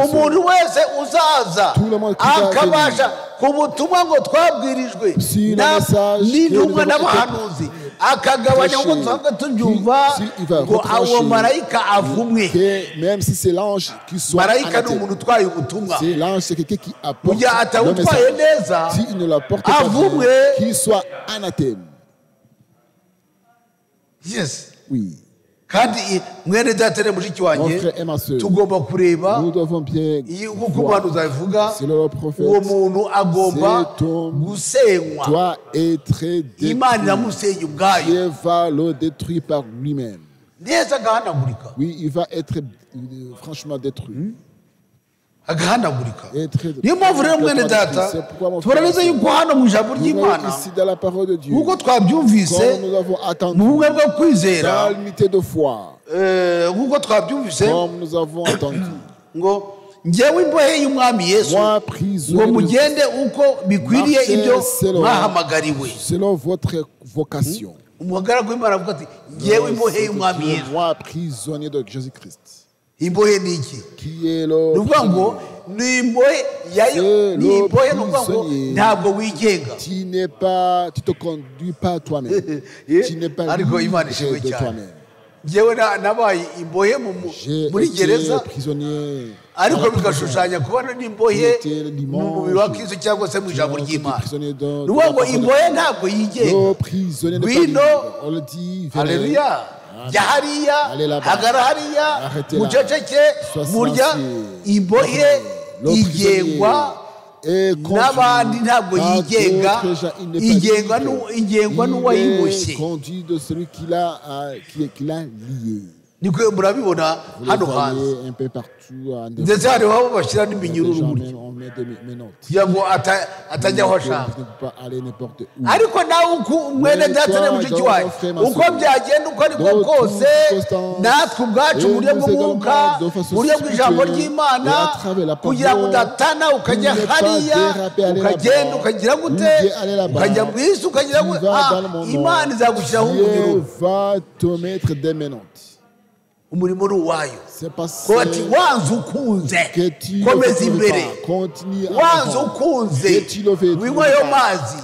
umuntu wese uzaza akabasha ku butumwa ngo twabwirijwe n'intumwa n'abahanuzi akagabanya ngo tuhabwe tubyumva ngo awo marayika avumwe marayika ni umuntu utwaye ubutumwa kugira atawutwaye neza avumwe yes kandi mwene data mushiki wanjye tugomba kureba nk'uko umuhanuzi abivuga uwo muntu agomba gusenywa Imana iramusenya ubwayo neza agahanagurika il va être franchement détruit agahanagurika niyo mpamvu rero mwene data tuboneza yuko hano mu ijambo ry'Imana nk'uko twabyumvise mu bumwe bwo kwizera nk'uko twabyumvise ngo ngewe imbohe y'umwami Yesu ngo mugende uko bikwiriye ibyo mwahamagariwe. Selon votre vocation. Umugaragu w'Imana avuga ati ngewe imbohe y'umwami Yesu. Moi prisonnier de Jésus-Christ. Imbohe ni iki? Qui est le nuvuga ngo ni imbohe yayo, ni imbohe nuvuga ngo ntabwo wigenga. Tu n'es pas, tu te conduis pas toi-même. Tu n'es pas libre de toi-même. Ngewe nabaye imbohe muri gereza, ariko bigashushanya kubona n'imbohe mu mubiri wa Kristo cyangwa se mu ijambo ry'Imana. Nuvuga ngo imbohe ntabwo yigenga. Ngwino, haleluya, jya hariya, hagara hariya, muceceke, murya. Imbohe igengwa n'abandi, ntabwo yigenga, igengwa n'uwayiboshye. Niko murabibona hano hanze, ndetse hariho abo bashyira n'iminyururu kugira ngo atajya aho ashaka. Ariko nawe mwene data na mushiki wawe, uko byagenda uko ariko kose, natwe ubwacu mu buryo bw'umwuka, mu buryo bw'ijambo ry'Imana, kugira ngo udatana ukajya hariya, ukagenda ukagira gute, ukajya mu isi ukagira gute, Imana izagushyiraho umunyururu. Umurimo ni uwayo. Ko ati wanze ukunze komeza imbere, wanze ukunze winyweyo mazi,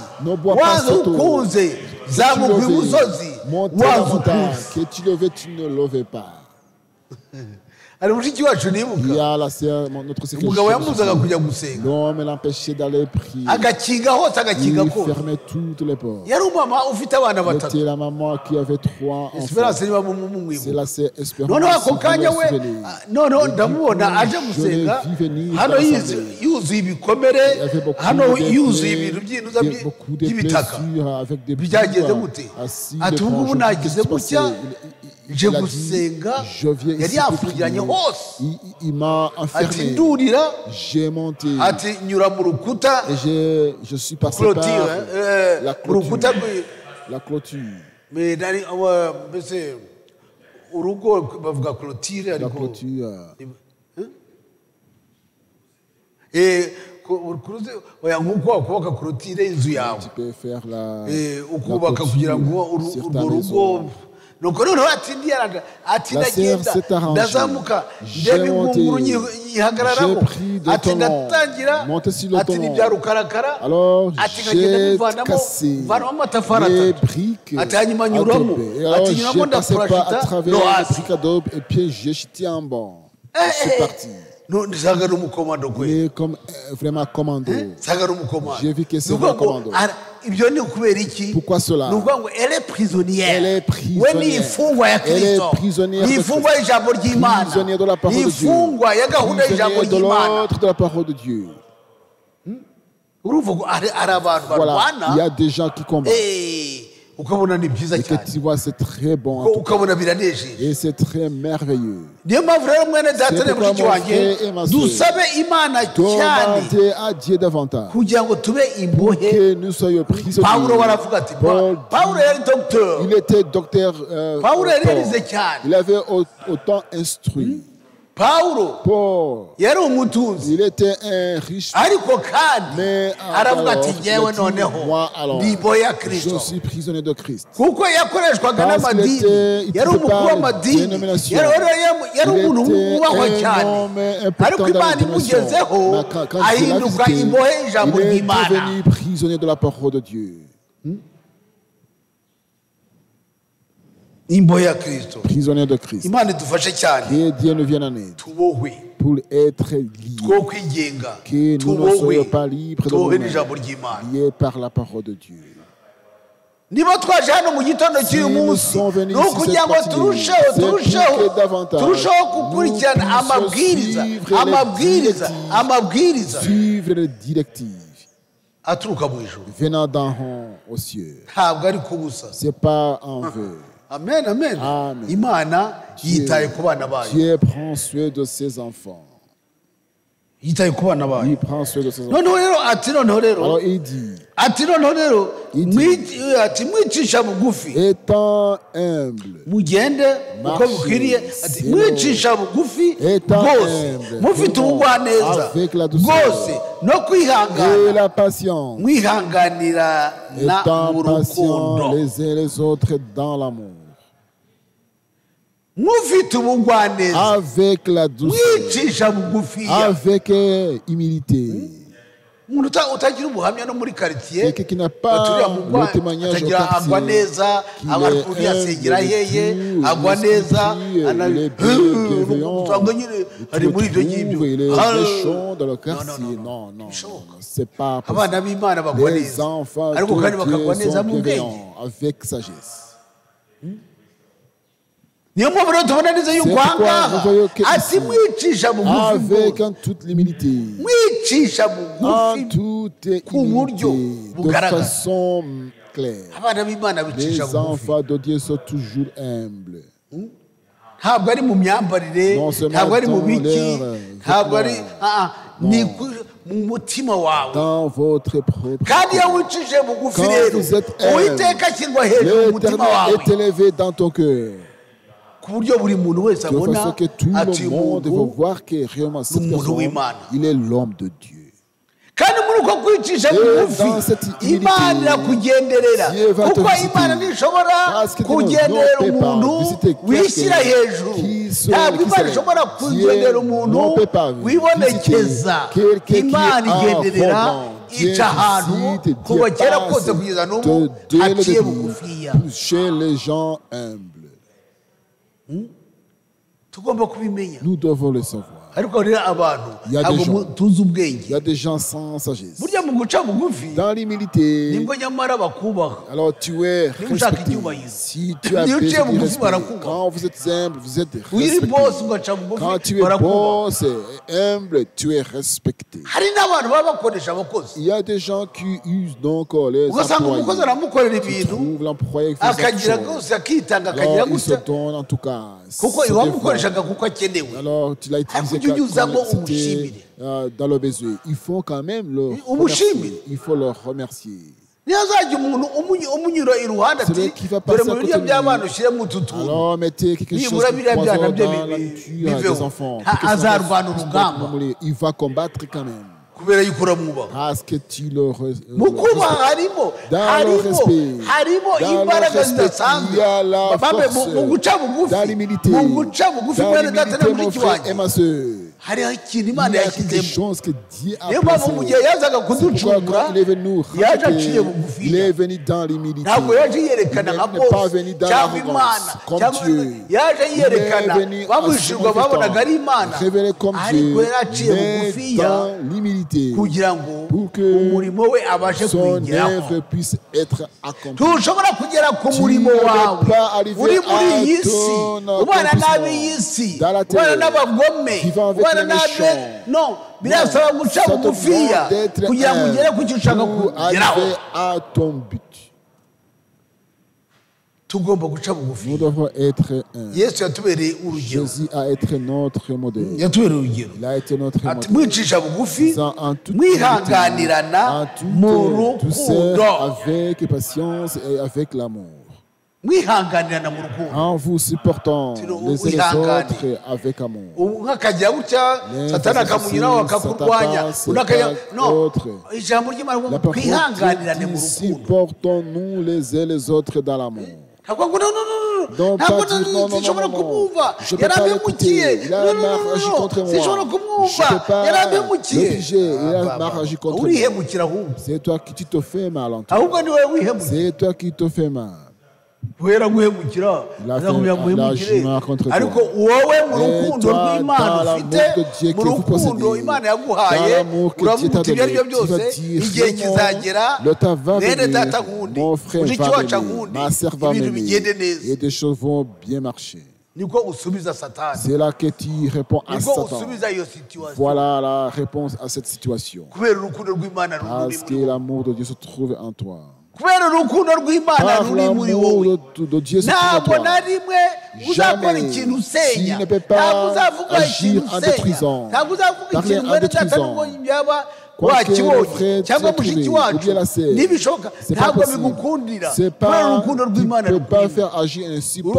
wanze ukunze zamuka imusozi, wanze ukunze. Ari mushiki wacu nibuka, umugabo yamuzaga kujya gusenga, agakinga hose agakinga kose. Yari umama ufite abana batatu, Esperance niba mumwibuka. Noneho ako kanya we, noneho ndamubona aje gusenga, hano yuzuye ibikomere, hano yuzuye ibintu by'intuza by'ibitaka. Byageze gute? Ati ubu nagize gutya, je gusenga, yari yafungiranye hose. Ati ndurira, ati nyura mu rukuta, je suis passé par la clôture. Mais dari mbese urugo bavuga clôture, ariko oya nkuko wakubaka clôture inzu yawe, ukubaka kugira ngo urwo rugo. Nuko noneho ati ndiyaranga, ati ndagenda ndazamuka, ndeba ingunguru yihagararaho, ati ndatangira, ati nibyarukarakara, ati nkagenda mvanamo amatafari atatu, ati hanyuma nyuramo, ati nyuramo ndaporashita no hasi. Et puis j'ai jeté en bas. Je suis parti. Mais comme vraiment commando. J'ai vu que c'est un commando. Pourquoi cela? Elle est prisonnière. Elle est prisonnière. Elle est prisonnière de Christ. Prisonnière de la parole de Dieu. Prisonnière de l'autre de la parole de Dieu. Voilà, il y a des gens qui combattent. Et que tu vois, c'est très bon. Et c'est très merveilleux. C'est pourquoi mon frère et ma soeur, demandez à Dieu davantage pour que nous soyons prisonniers. Paul, il était docteur. Il avait autant instruit. Paul, il était un riche, mais moi alors, je suis prisonnier de Christ. Parce qu'il était un dénomination, il était un homme important dans la dénomination, mais quand il a visité, il est devenu prisonnier de la parole de Dieu. Prisonnier de Christ. Que Dieu nous vienne en aide pour être libres. Que nous ne soyons pas libres de nous-mêmes, liés par la parole de Dieu. Si nous sommes venus ici cette matinée, c'est suivre les directives venant d'en haut aux cieux. C'est pas en vœu. Amen, amen. Amen. Dieu prend soin de ses enfants. yitaye ku bana bayo. Il prend soin de ses enfants. Noneho rero ati noneho rero. Alors il dit. Ati noneho rero ati mwicisha bugufi. Étant humble. Mugende uko bukwiriye ati mwicisha bugufi rwose mufite ubugwaneza rwose no kwihangana. Et la patience. Mwihanganira na mu rukundo. Les uns les autres dans l'amour. Avec la douceur, avec humilité. Quelqu'un qui n'a pas le témoignage au quartier, qui est méchant dans le quartier. Non, non, c'est pas possible. Les enfants de Dieu sont bienveillants, avec sagesse. Avec en toute l'humilité, en toute humilité, de façon claire. Les enfants de Dieu sont toujours humbles. Non seulement dans votre propre quand vous êtes humble, l'Éternel est élevé dans ton cœur. De façon que tout le monde va voir que réellement cette personne, il est l'homme de Dieu. Et dans cette humilité, Dieu va te visiter. Parce que Dieu ne peut pas visiter quelqu'un qui serait Dieu ne peut pas visiter quelqu'un qui est arrogant. Dieu visite, Dieu passe de toucher les gens humbles. Nous devons le savoir. Il y a des gens sans sagesse. Dans l'humilité, alors tu es respecté. Si tu as besoin de respect, quand vous êtes humble, vous êtes respecté. Quand tu es boss et humble, tu es respecté. Il y a des gens qui usent donc les employés. Tu trouves l'employé qui fait cette chose. Alors il se donne en tout cas. Alors tu l'as utilisé dans le besoin. Il faut quand même le remercier. Il faut le remercier. Celui qui va passer à côté de lui. Alors mettez quelque chose de poison dans la nourriture des enfants. Il va combattre quand même. Parce que tu le respectes. Dans le respect, il y a la force. Dans l'humilité, mon frère et ma soeur. Il y a quelque chose que Dieu a placé. C'est pourquoi quand il est venu nous racheter, il est venu dans l'humilité. Il n'est pas venu dans l'arrogance comme Dieu. Il est venu à ce moment révélé comme Dieu, mais dans l'humilité pour que son œuvre puisse être accomplie. Tu ne peux pas arriver à ton accomplissement dans la terre qui va avec les méchants. Non, birasaba guca bugufiya kugira ngo ugere ku cyo ushaka kugeraho. À ton but. Tugomba guca bugufi. Nous devons être Yesu yatubereye urugero. Jésus a été notre modèle. Yatubereye urugero. Il a été notre modèle. Mwicisha bugufi, mwihanganirana mu rukundo, avec patience et avec l'amour. Mwihanganirana mu rukundo. En vous supportant les uns les autres avec amour. Nkakagira gutya Satani akamunyuraho akakurwanya no ijambo ry'Imana kwihanganirane mu rukundo. Supportons-nous les uns les autres dans l'amour. Non, pas dire non, je ne peux pas l'écouter, il a mal agi contre moi, je ne peux pas l'obliger, il a mal agi contre moi. C'est toi qui te fais mal en toi. C'est toi qui te fais mal. Ariko wowe mu rukundo rw'Imana ufite mu rukundo Imana yaguhaye uravuga ibyo aribyo byose igihe kizagera mwene data nkundi mushiki wacu nkundi ibintu bigende neza et des choses vont bien marcher. C'est là que tu réponds à Satan. Voilà la réponse à cette situation. Parce que l'amour de Dieu se trouve en toi. kubera urukundo rw'Imana ruri muri wowe ntabwo na rimwe uzakora ikintu usenya ntabwo uzavuga ikintu usenya ntabwo uzavuga ikintu mwene data nubwo yaba wakibonye cyangwa mushiki wacu nibishoboka ntabwo bigukundira kubera urukundo rw'Imana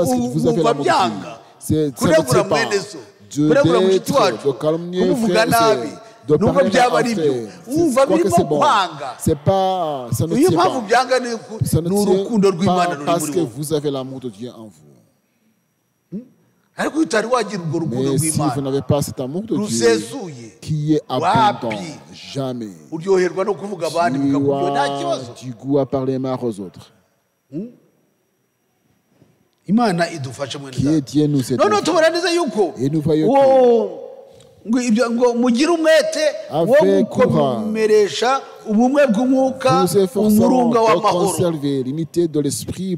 wumva byanga kuregura mwene so kuregura mushiki wacu kumuvuga nabi nubwo byaba ari byo wumva birimo kwanga iyo mpamvu byanga ni urukundo rw'Imana ruri muri wowe ariko utari wagira urwo rukundo rw'Imana rusesuye wapi uryoherwa no kuvuga abandi bikakuryohera nta kibazo Imana idufashe mwene data none tubona neza yuko ngo mugire umwete wo gukomeresha ubumwe bw'umwuka umurunga w'amahoro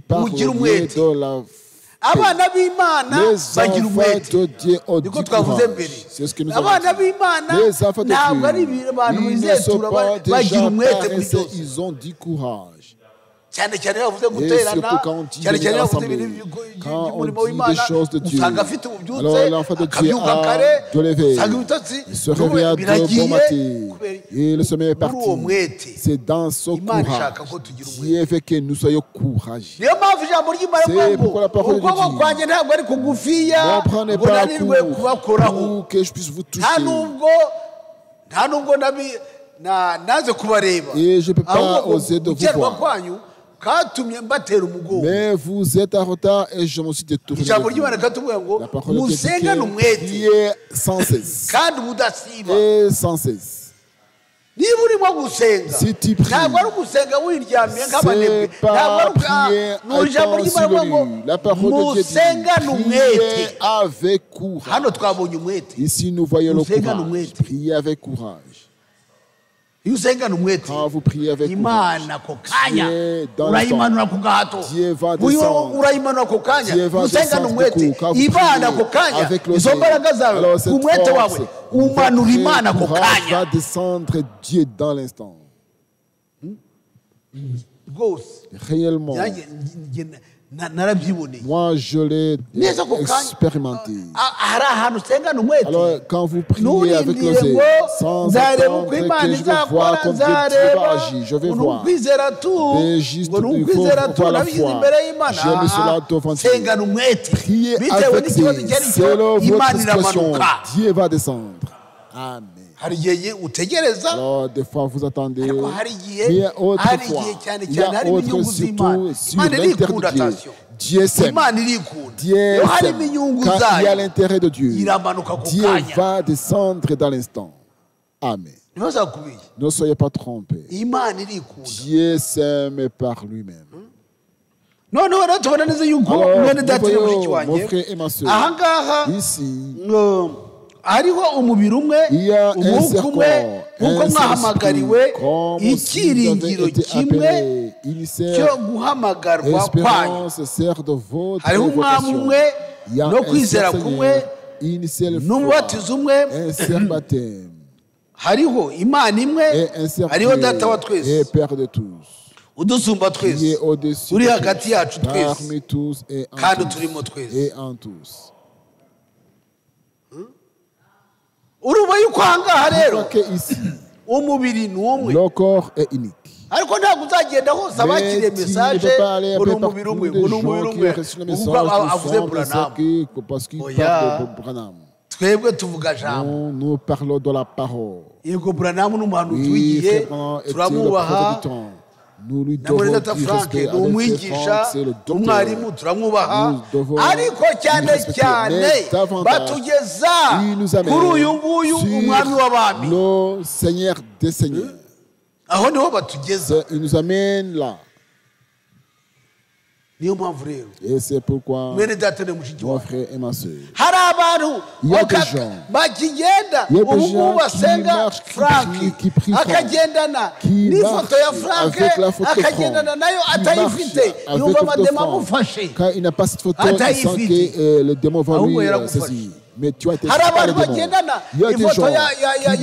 mugire umwete abana b'Imana bagira umwete niko twavuze mbere abana b'Imana ntabwo ari abantu bizetura bagira umwete kuri byose cyane cyane bavuze guterana cyane cyane bavuze ibintu by'umurimo w'Imana usanga afite ububyutse akabyuka kare usanga ibitotsi biragiye kubera uwo mwete Imana ishaka ko tugira umwete niyo mpamvu ijambo ry'Imana rivuga ngo ukuboko kwanjye ntabwo ari kugufiya ngo nanirwe kubakoraho nta nubwo naze kubareba ahubwo gukerwa kwanyu katumye mbatera umugongo. Mais vous êtes en retard et je me suis détourné. La parole de Dieu qui est sans cesse. Et sans cesse. Si tu pries, c'est pas prier étant sur la parole de Dieu dit prier avec courage. Ici nous voyons le courage. Prier avec courage. Quand vous priez avec courage, Dieu dans le temps, Dieu va descendre. Dieu va descendre du coup. Quand vous priez avec le Dieu, alors cette force, votre courage va descendre Dieu dans l'instant. Réellement. Moi, je l'ai expérimenté. Alors, quand vous priez avec le zèle, sans attendre que je vais voir comme Dieu va agir, je vais voir. Et juste, il faut voir la foi. J'ai mis cela devant Dieu. Priez avec zèle. Selon votre situation, Dieu va descendre. Amen. Alors, des fois, vous attendez. Mais il y a autre fois, il y a autre surtout sur l'intérêt de Dieu. Dieu s'aime. Dieu s'aime. Quand il y a l'intérêt de Dieu, Dieu va descendre dans l'instant. Amen. Ne soyez pas trompés. Dieu s'aime par lui-même. Non, non, non, tu vas nous dire que mon frère et ma soeur, ici, hariho umubiri umwe umwuka umwe nk'uko mwahamagariwe icyiringiro kimwe cyo guhamagarwa kwanyu hariho umwami umwe no kwizera kumwe n'umubatizo umwe hariho imana imwe hariho data wa twese udusumba twese uri hagati yacu twese kandi turimo twese uruba yuko ahangaha rero umubiri ni umwe ariko ntabwo uzagenda hose abakiriye mesaje ngo ni umubiri umwe ngo ni umubiri umwe ubwo avuze Branham twebwe tuvuga jambo yego Branham ni umuhanuzi w'igihe turamwubaha namwe data Frank ni umwigisha umwarimu turamwubaha ariko cyane cyane batugeza kuri uyu nguyu umwami w'abami aho niho batugeza niyo mpamvu rero mwene data na mushiki wawe hari abantu bakigenda ubu ngubu basenga Frank akagendana n'ifoto ya Frank akagendana nayo atayifite yumva amademo amufashe atayifite ahubwo yaramufashe Mais tu as été séparé des démons. Il y a des gens qui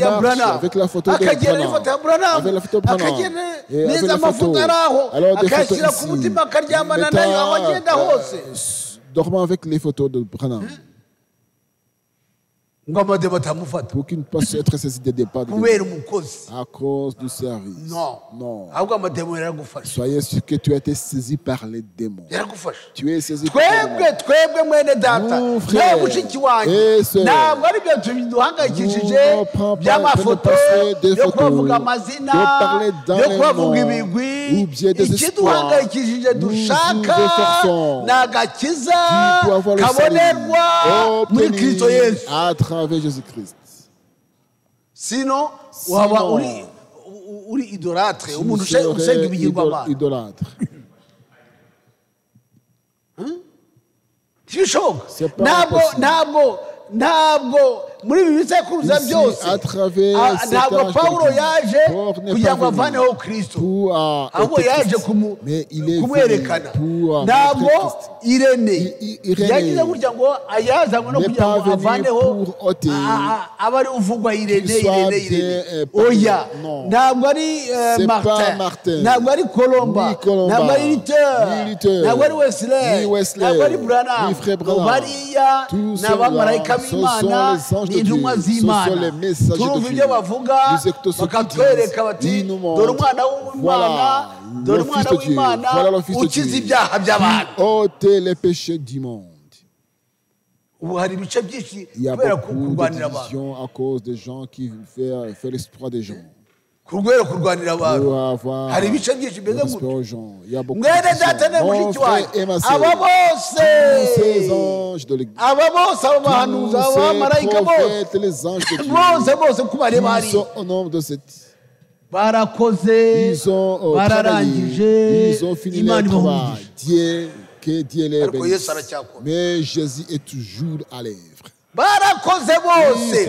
marchent avec la photo de Branham, avec la photo de Branham, et avec la photo. Alors des photos ici, dormant avec les photos de Branham. Pour qu'il ne puisse être saisi des départs à cause du service. Non. Soyez sûr que tu as été saisi par les démons. Tu es saisi par les démons. Nous, frères et sœurs, nous ne prenons pas des photos, de parler dans les noms, ou bien des espoirs. Nous nous efforçons pour avoir le salut obtenu à travers Jésus-Christ. Sinon, uri idolâtre, umuntu usenga ibigirwamana. Idolâtre. Ntibishoboka. Ntabwo muri ibi bisekuruza byose ntabwo Pawulo yaje kugira ngo avaneho Kristo, ahubwo yaje kumwerekana. Ntabwo Irene yagize gutya ngo ayazanywe no kugira ngo avaneho aba ari uvugwa Irene. Oya, ntabwo ari Martin, ntabwo ari Colomba, ntabwo ari Luther, ntabwo ari Wesley, ntabwo ari Branham. Bariya ni abamarayika b'Imana, ni intumwa z'Imana. Turumva ibyo bavuga bakatwereka bati dore umwana w'Imana, dore umwana w'Imana ukiza ibyaha by'abantu. Ôtez les péchés du monde. Ubu hari ibice byinshi Il y a kubera beaucoup de kurwanira abantu, divisions à cause des gens qui font l'espoir des gens. kubera kurwanira abantu. Pour avoir Hari ibice byinshi bimeze respect gutya. aux gens. Il y a beaucoup de Mwene data ne divisions. Mon mushiki frère wanjye, et ma aba sœur, bose, tous ces anges de l'église, aba bose, abo bahanuzi, abo tous bamarayika ces bose, prophètes, les anges de Dieu, bose uko bareba ils hariya sont au nombre de cette. barakoze, Ils ont bararangije, travaillé, ils ont fini Imana leur travail. ibahumurije. Que Dieu les Ariko bénisse. Yesu aracyakora. Mais Jésus est toujours à l'œuvre. barakoze bose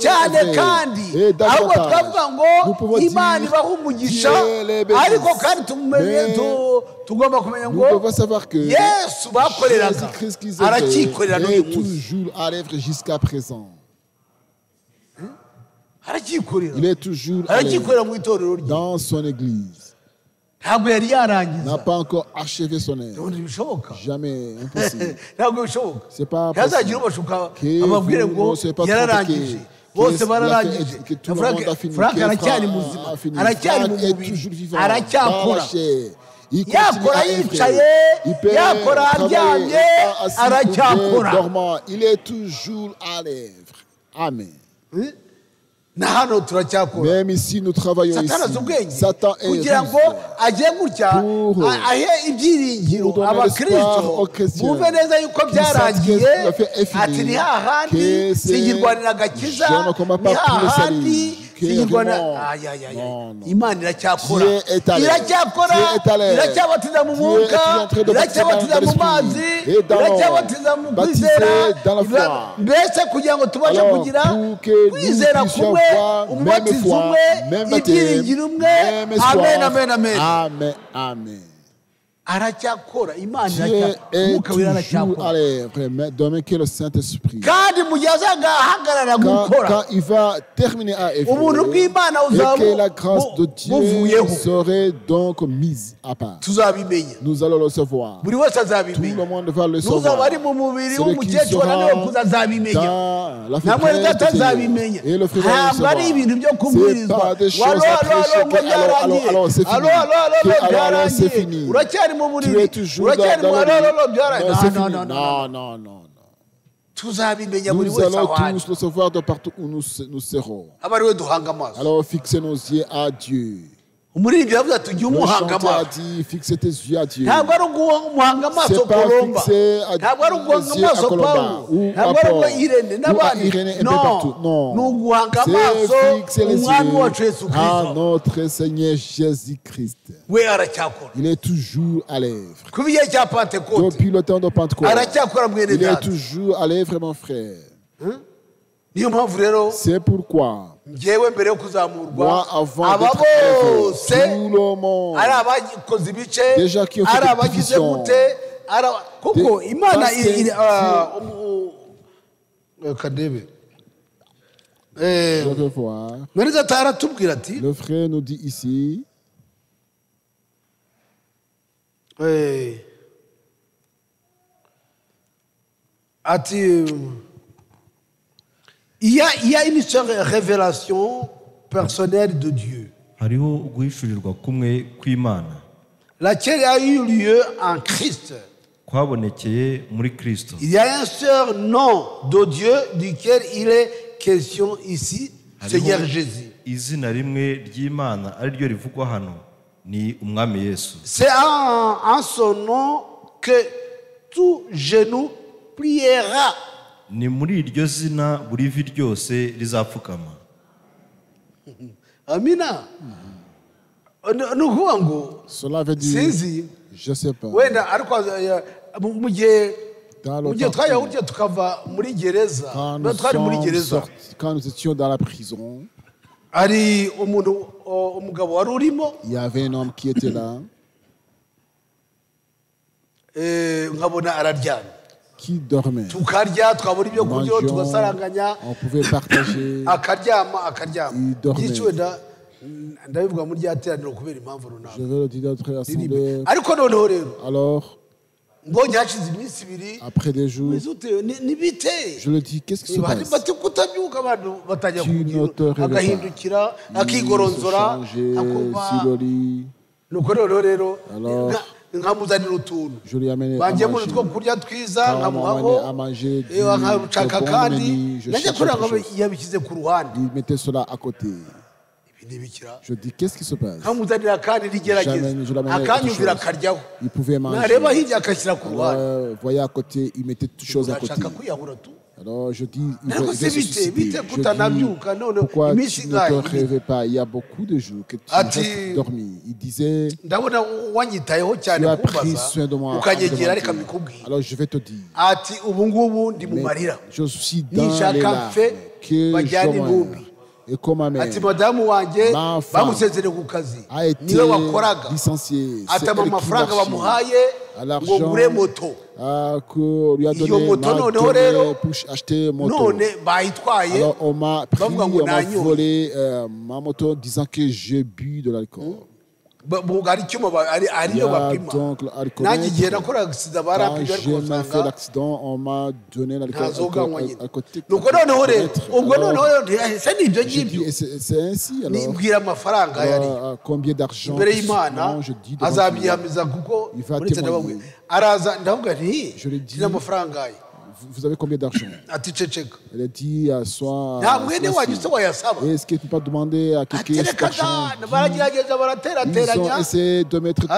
cyane kandi ahubwo twavuga ngo Imana ibaha umugisha, ariko kandi tugomba kumenya ngo Yesu bakoreraga arakikorera n'uyu munsi. Toujours à l'œuvre jusqu'à présent. arakikorera, Il est toujours à arakikorera mu itorero l'œuvre rye. dans son église. Ntabwo yari yarangiza, N'a pas encore achevé son œuvre. ubundi bishoboka, Jamais, impossible. ntabwo bishoboka. C'est pas ntazagire possible. ubashuka Que ababwire vous ngo ne soyez pas yararangije, trompés, bose bararangije. que tout le monde a fini, Frank que aracyari Frank muzima, a fini. aracyari mu Frank est mubiri, toujours vivant, dans aracyakora, la chair. Il continue yakora à œuvrer. yicaye, Il peut yakora travailler, aryamye, assis, aracyakora. dormant. Il est toujours à l'œuvre. Amen. na hano turacyakora. Même ici, nous travaillons Satani azi ici. ubwenge Satan est kugira ngo rusé. ajye gutya Pour ahe ibyiringiro donner abakristo l'espoir aux chrétiens. bumve neza yuko Qu'ils sachent byarangiye, que la fête est finie. ati ni hahandi Que c'est- singirwanira agakiza, je ne combats pas ni pour le hahandi salut. Que singirwanira. vraiment- Ayayaya. Non. Imana iracyakora, Dieu est à l'œuvre. iracyakora, Dieu est à l'œuvre. iracyabatiza mu Dieu mwuka, est en train de baptiser iracyabatiza dans mu l'esprit mazi, et dans l'eau. iracyabatiza mu Baptiser kwizera. dans la foi. Mbese kugira ngo tubashe Alors, kugira pour que nous kwizera puissions kumwe, avoir umubatizo même foi, umwe, même baptême, ibyiringiro umwe. même espoir. Amen, amen, amen. Amen, amen. aracyakora. Imana Dieu iracyakora, est umwuka wera toujours à aracyakora. l'œuvre, mais demain que le Saint-Esprit. kandi mu gihe azahagarara gukora, Quand il va terminer à ubuntu œuvrer, bw'Imana et que la grâce de Dieu buvuyeho, serait donc mise à part. tuzabimenya. Nous allons le savoir. Buri wese Tout azabimenya. le monde va le n'uzaba savoir. ari mu mubiri Celui qui w'umukecuru ananiwe sera kuza azabimenya, dans la na mwene data fête azabimenya. et le frère va le ntabwo savoir. ari ibintu byo C'est kubwirizwa pas des choses alo à alo prêcher alo ngo que byarangiye, alors c'est fini. alo alo alo Que ngo alors c'est byarangiye, fini. uracyari mu Tu es buriri, toujours uracyari mu dans alo la alo alo vie. byarangiye. Non, c'est Non, fini. non, non, Non, non, non. tuzabimenya buri Nous wese allons aho ari, tous le savoir de partout où nous serons. aba ari we duhanga amaso. Alors fixez nos yeux à Dieu. umuririmbyi yavuze ati ujye Le umuhanga chanteur a amaso. dit fixez tes yeux à Dieu. ntabwo ari umuhanga amaso C'est pas Colomba, fixé à ntabwo ari umuhanga Dieu à amaso Colomba Pawulo, ou ntabwo à ari uwo Paul Irene ou à n'abandi. Irene un peu partout. Non. ni uguhanga C'est amaso fixer les umwami yeux wacu Yesu à Kristo. notre Seigneur Jésus-Christ. we aracyakora. Il est toujours à l'œuvre. ku gihe cya Pentekote Depuis le temps de Pentecôte, aracyakora mwene il est data. toujours à l'œuvre, mon frère. niyo mpamvu rero C'est pourquoi, njyewe mbere yo kuzamurwa, moi, avant aba d'être élevé, bose tout le monde, ari abakoze ibice, Déjà qui ont fait ari des abagize divisions. gute, kuko Imana Parce que kadebe Je veux voir. Le frère nous dit ici. Il y a une seule révélation personnelle de Dieu, laquelle a eu lieu en Christ. Il y a un seul nom de Dieu duquel il est question ici, Seigneur Jésus. C'est en son nom que tout genou priera. Amina. Cela veut dire, je ne sais pas. Quand nous étions dans la prison, il y avait un homme qui était là, qui dormait. On pouvait partager. Il dormait. Je vais le dire dans notre assemblée. Alors, après des jours, je le dis, qu'est-ce qui se passe? Tu ne te réveilles pas. Il se changeait sur le lit. Alors, je lui ai amené à manger du bon menu. Je cherchais autre chose. Il mettait cela à côté. Je dis, qu'est-ce qui se passe? Je l'amenais à autre chose. Il pouvait manger. Alors, voyez à côté, il mettait toutes choses à côté. Alors je dis, il veut se suicider. Je dis, pourquoi tu ne te réveilles pas? Il y a beaucoup de jours que tu restes dormi. Il disait, tu as pris soin de moi. Alors je vais te dire, mais je suis dans les larmes que je meurs. Et comme ma mère, ma femme a été licenciée. C'est elle qui a l'argent qu'on lui a donné pour acheter moto. Alors on m'a pris, on m'a volé ma moto disant que j'ai bu de l'alcool. Il y a donc l'alcool. Quand j'ai mal fait l'accident, on m'a donné l'alcool. J'ai dit, c'est ainsi alors. Combien d'argent? Je dis, il va témoigner. Je lui dis, vous avez combien d'argent? Elle a dit à soi. Est-ce que tu peux pas demander à quelqu'un cet argent? Ils ont essayé de mettre tout.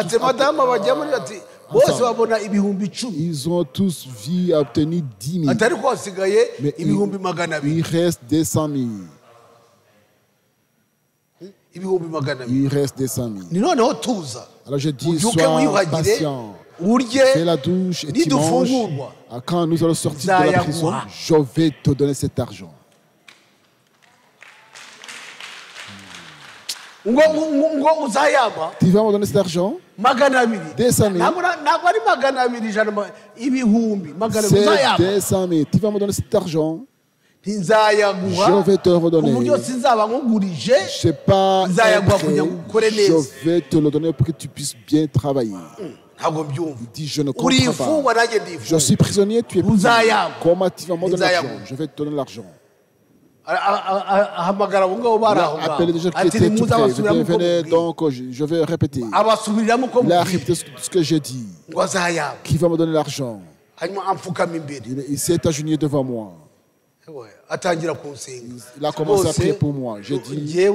Ils ont tous vu obtenir 10 000. Mais il reste des 100 000. Il reste des 100 000. Alors je dis, sois patient. Fais la douche et tu manges. Quand nous allons sortir de la prison, je vais te donner cet argent. Tu vas me donner cet argent? 200 000. C'est 200 000. Tu vas me donner cet argent? Je vais te redonner. Je ne sais pas. Je vais te le donner pour que tu puisses bien travailler. Il dit, je ne comprends pas. Je suis prisonnier, tu es prisonnier. Comment tu vas me donner l'argent? Je vais te donner l'argent. Appelez des gens qui étaient tout près. Venez donc, je vais répéter. Il a répété ce que j'ai dit. Qui va me donner l'argent? Il s'est agenouillé devant moi. Il a commencé à prier pour moi. J'ai dit,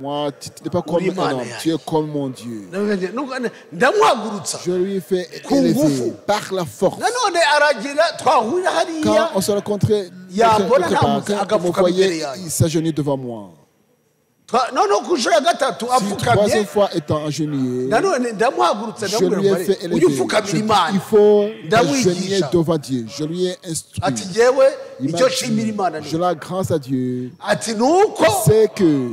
moi, tu n'es pas comme un homme, tu es comme mon Dieu. Je lui ai fait élever par la force. Quand on se rencontrait, quand on me voyait, il s'agenouillait devant moi. Si troisième fois étant agenouillé, je lui ai fait élever. Il faut agenouiller devant Dieu. Je lui ai instruit. Il m'a dit, je la grâce à Dieu, c'est que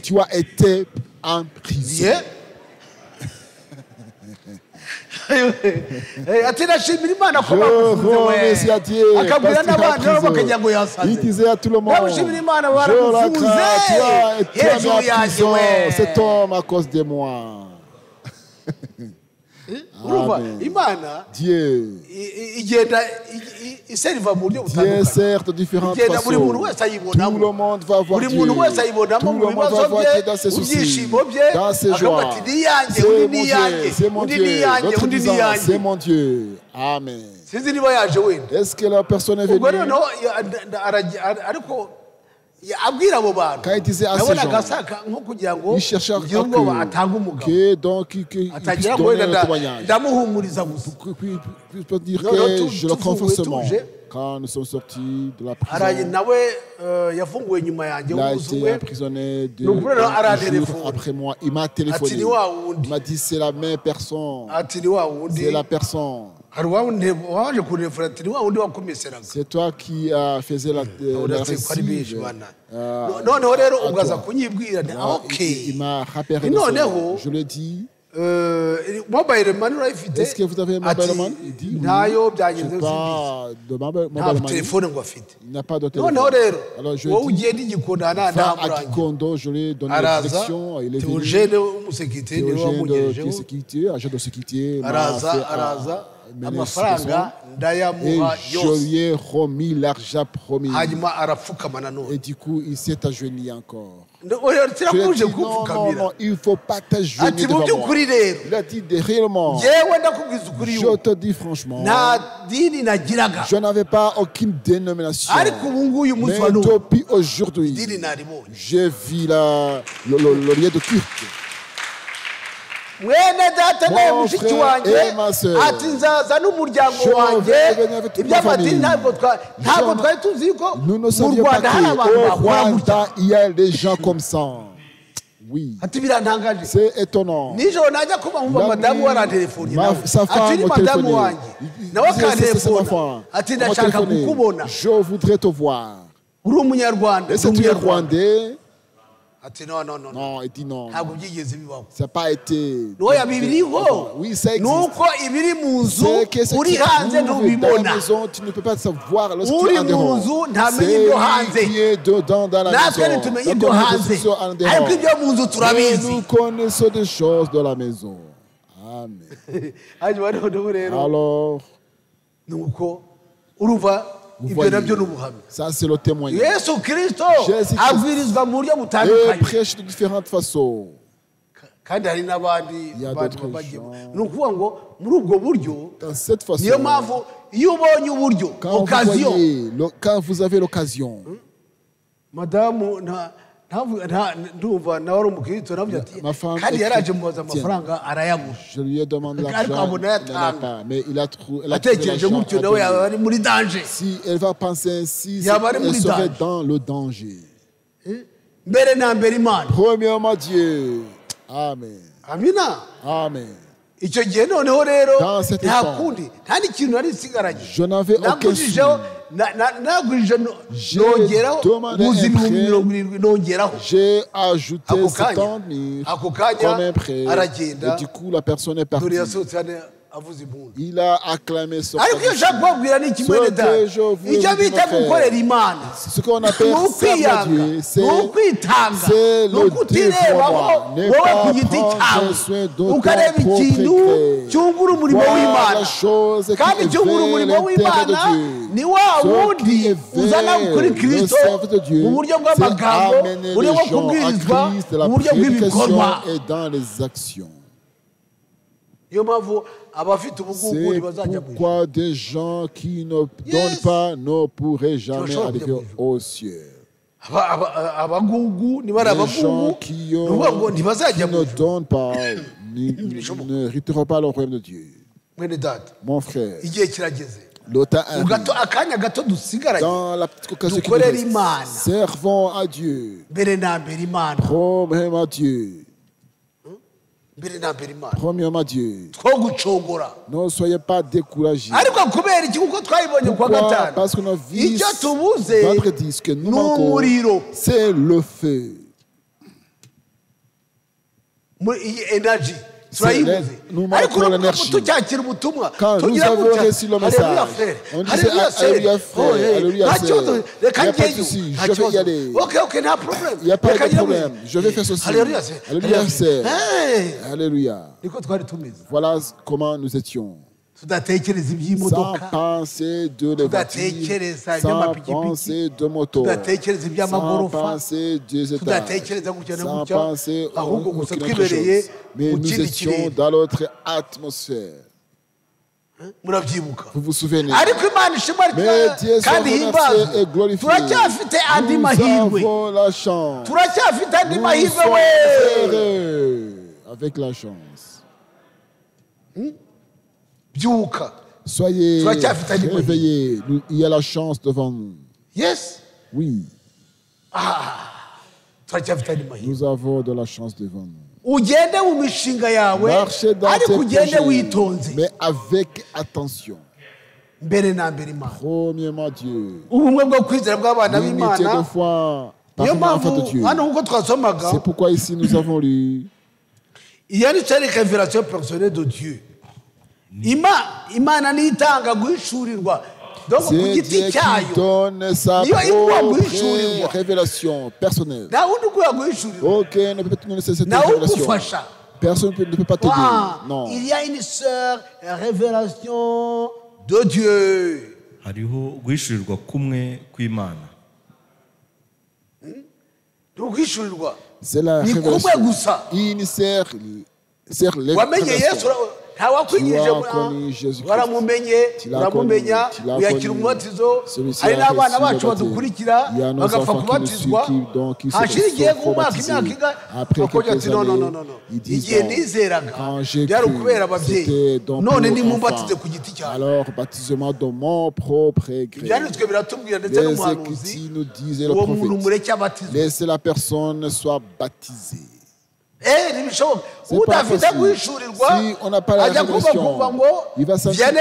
tu as été en prison. ati nashimira Imana ko bakufunze we akabwira n'abandi nabo bakagira ngo yasaze. Il disait à tout le monde, nashimira Imana barakufunze hejuru yanjye we. Cet homme à cause de moi. Urumva Imana igenda iseriva mu buryo butandukanye. Certes différentes façons. Buri muntu wese ayibonamo. Tout le monde va voir Dieu. Buri muntu wese ayibonamo mu bibazo bye, mu byishimo bye. Dans ses joies. C'est mon Dieu. L'autre disant, c'est mon Dieu. Amen. Sinzi niba yaje wenda. Est-ce que la personne est venue? Ubwo noneho ariko abwira abo bantu. Quand il disait à ces gens, il cherchait à que donc il donnait le témoignage. Pour dire que je le confesse seulement. Quand nous sommes sortis de la prison, il a été emprisonné 2 jours après moi. Il m'a téléphoné. Il m'a dit c'est la même personne. C'est la personne. C'est toi qui faisais la récit. Il m'a rappelé. Je lui ai dit. Est-ce que vous avez un mobile money? Il dit oui. Je n'ai pas de mobile money. Il n'a pas de téléphone. Alors je lui ai dit, va à Kikondo, je lui ai donné la direction. Il est venu. Théogène de sécurité, agent de sécurité. Et je lui ai remis l'argent promis. Et du coup, il s'est agenouillé encore. Je lui ai dit, non, il ne faut pas t'agenouiller devant moi. Il a dit, réellement, je te dis franchement, je n'avais pas aucune dénomination. Mais depuis aujourd'hui, j'ai vu le lieu de culte. Mwene data naye mushiki wanjye ati nzaza n'umuryango wanjye iby'amadini ntabwo twari tuzi ko mu Rwanda hari abantu bakora. Il y a des gens comme ça. Oui. C'est étonnant. Nijoro najya kuba nkumva madamu warantelefoni nawe ati ni madamu wanjye nawe akantelefona ati ndashaka kukubona. Je voudrais te voir. Uri umunyarwanda. Est-ce que tu es rwandais? Non, il dit non. Ça n'a pas été. Oui, ça existe. C'est que ce qui est dans la maison, tu ne peux pas savoir lorsque tu es en dehors. C'est qui est dedans dans la maison. Et nous connaissons des choses de la maison. Amen. Alors, vous voyez, ça c'est le témoignage. Jésus-Christ prêche de différentes façons. Il y a d'autres gens. Dans cette façon, quand vous avez l'occasion, madame, je lui ai demandé l'argent, mais il a trouvé l'argent. Si elle va penser ainsi, elle serait dans le danger. Premièrement Dieu. Amen. Amen. Dans cet instant, je n'avais aucun souci. J'ai ajouté 70 000 comme un prêt. Et du coup, la personne est partie. Il a acclamé son ce qu'on appelle servir Dieu, c'est le dévouement. Ne pas prendre soin de ton propre voir la chose qui éveille l'intérêt de Dieu. Ce qui éveille le service de Dieu, c'est amener les gens à Christ, la prédication et dans les actions. C'est pourquoi des gens qui ne donnent pas ne pourraient jamais arriver aux cieux. Les gens qui ne donnent pas ne hériteront pas le royaume de Dieu. Mon frère, le temps arrive. Dans la petite occasion qui nous reste, servons à Dieu. Premièrement Dieu. Premièrement Dieu. Ne soyez pas découragés. Pourquoi? Parce que nos vies, vendredi, ce que nous manquons, c'est le feu. nous manquons l'énergie. Quand nous avons reçu le message, on disait alléluia frère, alléluia sœur. Il n'y a pas de souci, je vais y aller. Il n'y a pas de problème, je vais faire ceci. Alléluia sœur. Alléluia. Voilà comment nous étions. Sans penser de les voitures, sans penser de moto, sans penser des étages, sans penser à aucune autre chose. Mais nous étions dans notre atmosphère. Vous vous souvenez? Mais Dieu soit remercié et glorifié. Nous avons la chance. Nous sommes heureux avec la chance. Soyez réveillés. Il y a la chance devant nous. Yes. Oui. Nous avons de la chance devant nous. Marchez dans tes projets, mais avec attention. Premièrement Dieu. L'unité de foi parmi l'enfant de Dieu. C'est pourquoi ici nous avons lu. Il y a une révélation personnelle de Dieu. Imana nitanga guhishurirwa. Donc ku giti cyayo donne sa propre révélation personnelle. Aucun ne peut te donner cette révélation. Personne ne peut pas t'aider. Non. Il y a une seule révélation de Dieu. hariho guhishurirwa kumwe kw'Imana. Guhishurirwa. C'est la révélation. Wamenye Yesu ntawakwigije waramumenye uramumenya uyakira umubatizo hari n'abana bacu badukurikira bagapfa kubatizwa hashira igihe nk'umwaka imyaka bakongera ati no igihe nizeraga byari ukubera ababyeyi none nimubatize ku giti cyawe. Alors baptisement de mon propre gré. Ibyanditswe biratubwira ndetse n'umuhanuzi uwo muntu mureke abatizwe. Laissez la personne soit baptisée. Si on n'a pas la révélation, il va sentir que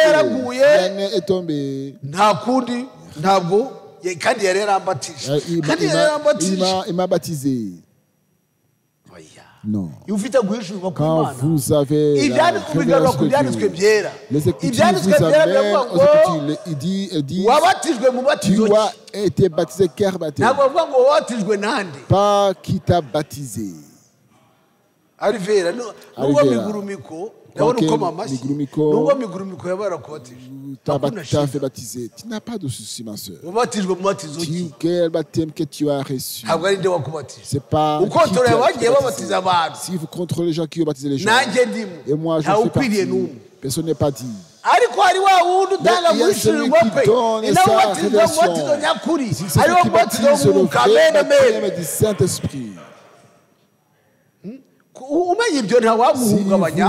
Vianney est tombé. Il m'a baptisé. Non. Quand vous avez la révélation de Dieu, les Écritures vous amènent aux Écritures. Il dit, tu as été baptisé, car baptisé. Pas qui t'a baptisé. Arivera nubwo migurumiko ndabona uko mamashyi nubwo migurumiko yabarakubatije t'as fait baptiser. Tu n'as pas de souci ma sœur. Ubatijwe mu batizo ki quel baptême que tu as reçu. Ntabwo ari nde wakubatije. C'est pas uko tore bagiye babatiza abantu. Si vous contrôlez les gens qui ont baptisé les gens. Nanjye ndimo et moi je fais partie. Personne n'est pas dit. Ariko hari wa wundi utanga guhishurirwa kwe inawe batizwa mu batizo nyakuri ariwo batizo mu kamene du Saint-Esprit. umenye ibyo ntawaguhungabanya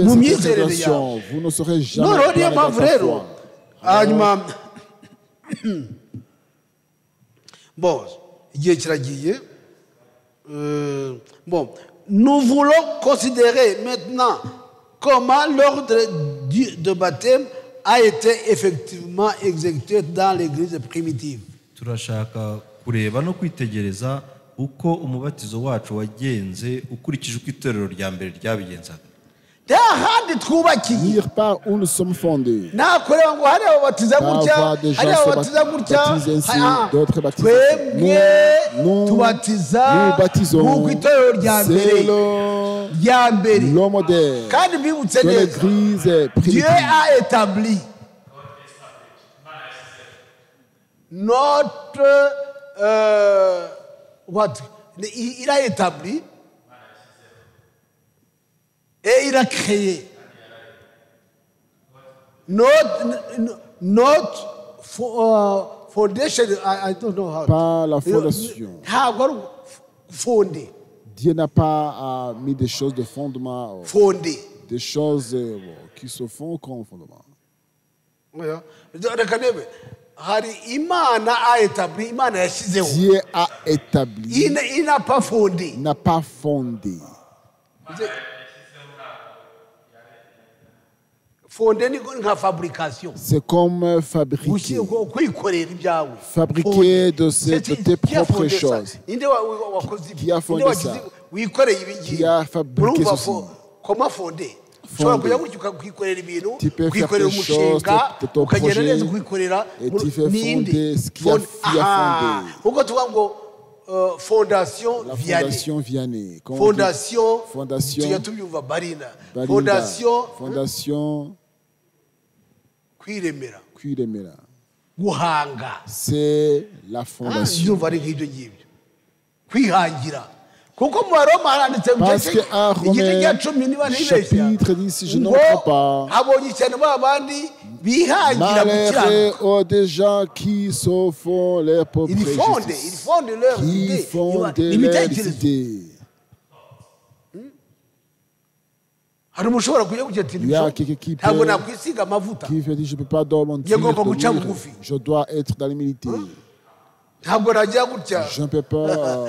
mu myizerere yawe. Vous ne serez jamais noneho niyo mpamvu rero hanyuma bon igihe kiragiye bon nous voulons considérer maintenant comment l'ordre de baptême a été effectivement exécuté dans l'église primitive. Turashaka kureba no kwitegereza uko umubatizo wacu wagenze ukurikije uko itorero rya mbere ryabigenzaga. Ahandi twubakiye pas où nous sommes fondés. Nakureba ngo hari ababatiza gutya hari ababatiza gutya twebwe tubatiza nk'uko itorero rya mbere kandi mbibutse neza Dieu a établi notre il a établi et il a créé notre foundation. I don't know how. Pas la fondation. Fondé. Dieu n'a pas mis des choses de fondement. Fondé. Des choses qui se font comme fondement. Dieu a établi. Il n'a pas fondé. Il n'a pas fondé. C'est comme fabriquer. Fabriquer de tes propres choses. Qui a fondé ça? Qui a fabriqué ceci? comment fonder. ushobora kujya gutya ukakwikorera ibintu ukwikorera umushinga ukagenda neza ukwikorera n'indi kuko tuvuga ngo Fondation Vianney. Fondation tubyumva Barina. Fondation Kwiremera. Guhanga. C'est la fondation. Ndumva ari nk'ibyo ngibyo. Kwihangira. Kuko mu Baroma haranditse mu gice cya 10 niba chapitre 10 si je ne me trompe pas. Habonye cyane babandi bihangira malgré des gens qui se font leurs propres ils fondent leurs idées. Hari umushobora kujya ntabwo nakwisiga amavuta qui veut dire je peux pas dormir, je dois être dans l'humilité. ntabwo najya gutya je ne peux pas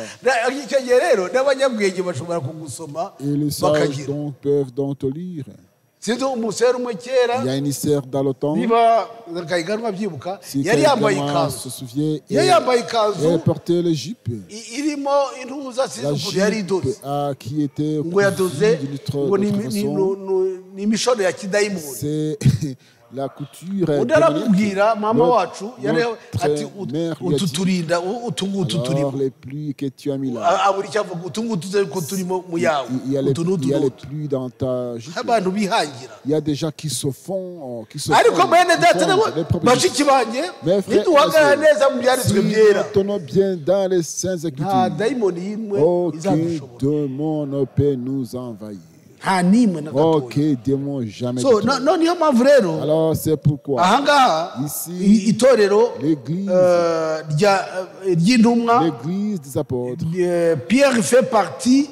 icyo gihe rero n'abanyabwenge bashobora kugusoma bakagira donc peuvent donc te lire. sinzi umusore umwe kera il y a une sœur dans le temps niba kayiganwa byibuka yari yambaye ikanzu elle portait le jupe irimo intuza sinzi yari idoze qui était ngo yadoze ngo ni imishono ya kidayimoni la couture udaramubwira mama wacu yari ati ututurinda utungutu turimo les pluies que tu as mis là aburi cyavuga utungutu ko turimo mu yawe il y a les pluies dans ta jupe. abantu bihangira il y a des gens qui se font ariko bene data bashiki banje nituhagarara neza mu byanditswe byera tenons bien dans les saints écritures daimoni yimwe aucun démon ne peut nous envahir. Ok, démon jamais. So, non, niyo mpamvu rero. Alors c'est pourquoi. Ahangaha itorero ry'intumwa. L'église des apôtres. Pierre fait partie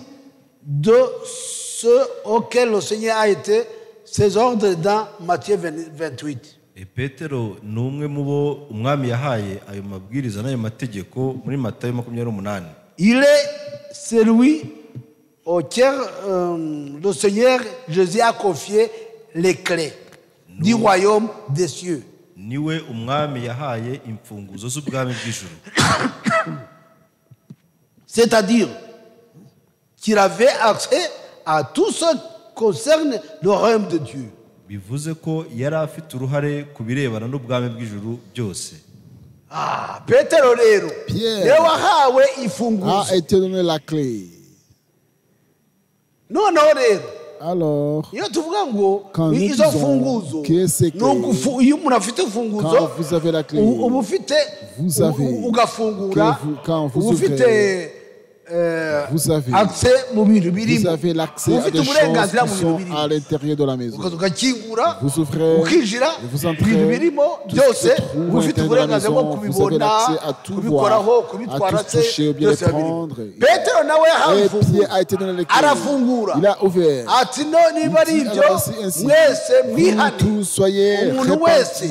de ceux auxquels le Seigneur a été ses ordres dans Matthieu 28. Petero ni umwe mu bo umwami yahaye ayo mabwiriza n'ayo mategeko muri Matayo 28. Il est celui auquel le Seigneur Jésus a confié les clés du royaume des cieux. Niwe umwami yahaye imfunguzo z'ubwami bw'ijuru. C'est-à-dire qu'il avait accès à tout ce qui concerne le royaume de Dieu. Bivuze ko yari afite uruhare ku birebana n'ubwami bw'ijuru byose. Petero rero wahawe imfunguzo. A été donné la clé. noneho rero alors iyo tuvuga ngo izo mfunguzo iyo umuntu afite imfunguzo uba ufite ugafungura uba ufite accès mu bintu birimo ufite uburenganzira mu bintu birimo à l'intérieur de la maison ugakingura ukijira ibintu birimo byose ufite uburenganzira bwo kubibona kubikoraho kubitwara se byose Petero nawe yahawe arafungura ati no niba ari ibyo mwese mwihane umuntu wese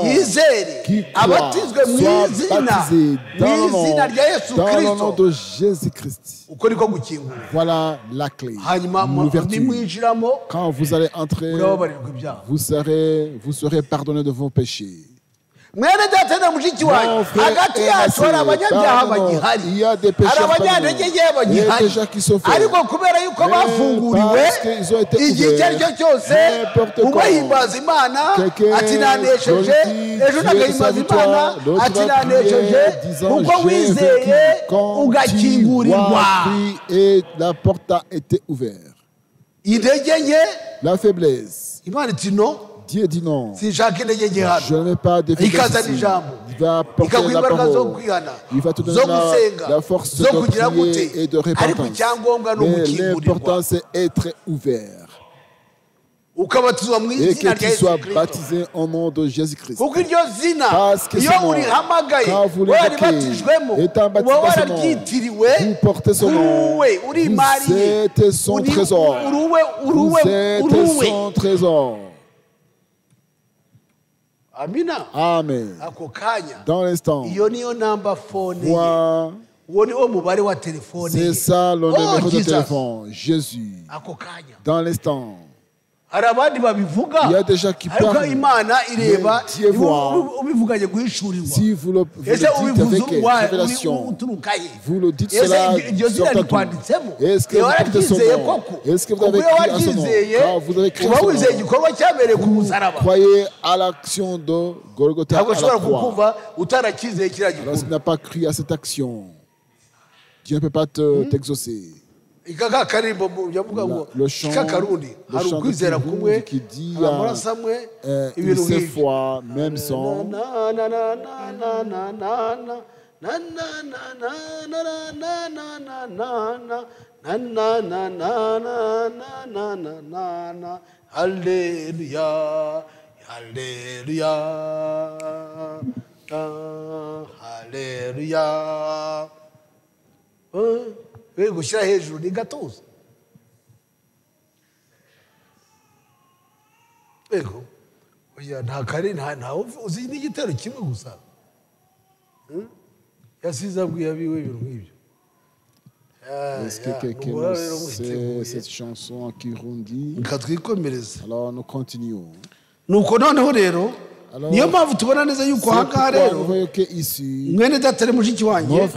yizere abatizwe mu izina rya Yesu Kristo uko niko gukingura. Voilà la clé. Quand vous allez entrer, vous serez pardonné de vos péchés. mwene data na mushiki wanyu hagati yacu hari abanyabyaha bagihari hari abanyantege bagihari ariko kubera yuko bafunguriwe igihe icyo ari cyo cyose ubahimbaza Imana ati nanesheje ejo nagahimbaza Imana ati nanesheje kuko wizeye ugakingurirwa. La porte a été ouverte. Intege nke la faiblesse Imana iti no Dieu dit non. Je ne mets pas de faiblesse. Il va apporter la parole. Il va te donner la force de prier et de repentance. Mais l'important c'est être ouvert. Et que tu sois baptisé au nom de Jésus-Christ. Parce que ce nom, quand vous l'évoquez, étant baptisé dans ce nom, vous portez son nom. Vous êtes son trésor. Vous êtes son trésor. Amina. Amen. Dans l'instant, c'est ça le numéro de téléphone. Jésus. Dans l'instant. Il y a des gens qui parlent. Dieu voit. Si vous le dites avec révélation, vous le dites cela sortant tout. Est-ce que vous portez son nom? Est-ce que vous avez écrit à son nom? Quand vous avez écrit son nom, vous croyez à l'action de Golgotha à la croix. Alors s'il n'a pas cru à cette action, Dieu ne peut pas t'exaucer. Le chant qui dit une seule fois, même son. Alléluia, Alléluia, Alléluia. Gushyira hejuru ni gatuza. Ego oya nta kare nta uzi n'igitero kimwe gusa. Yasize abwiye abiwe ibintu nk'ibyo. Est-ce que quelqu'un sait cette chanson en Kirundi? Alors nous continuons. Nuko noneho rero niyo mpamvu tubona neza yuko ahangaha rero mwene data ari mushiki wanjye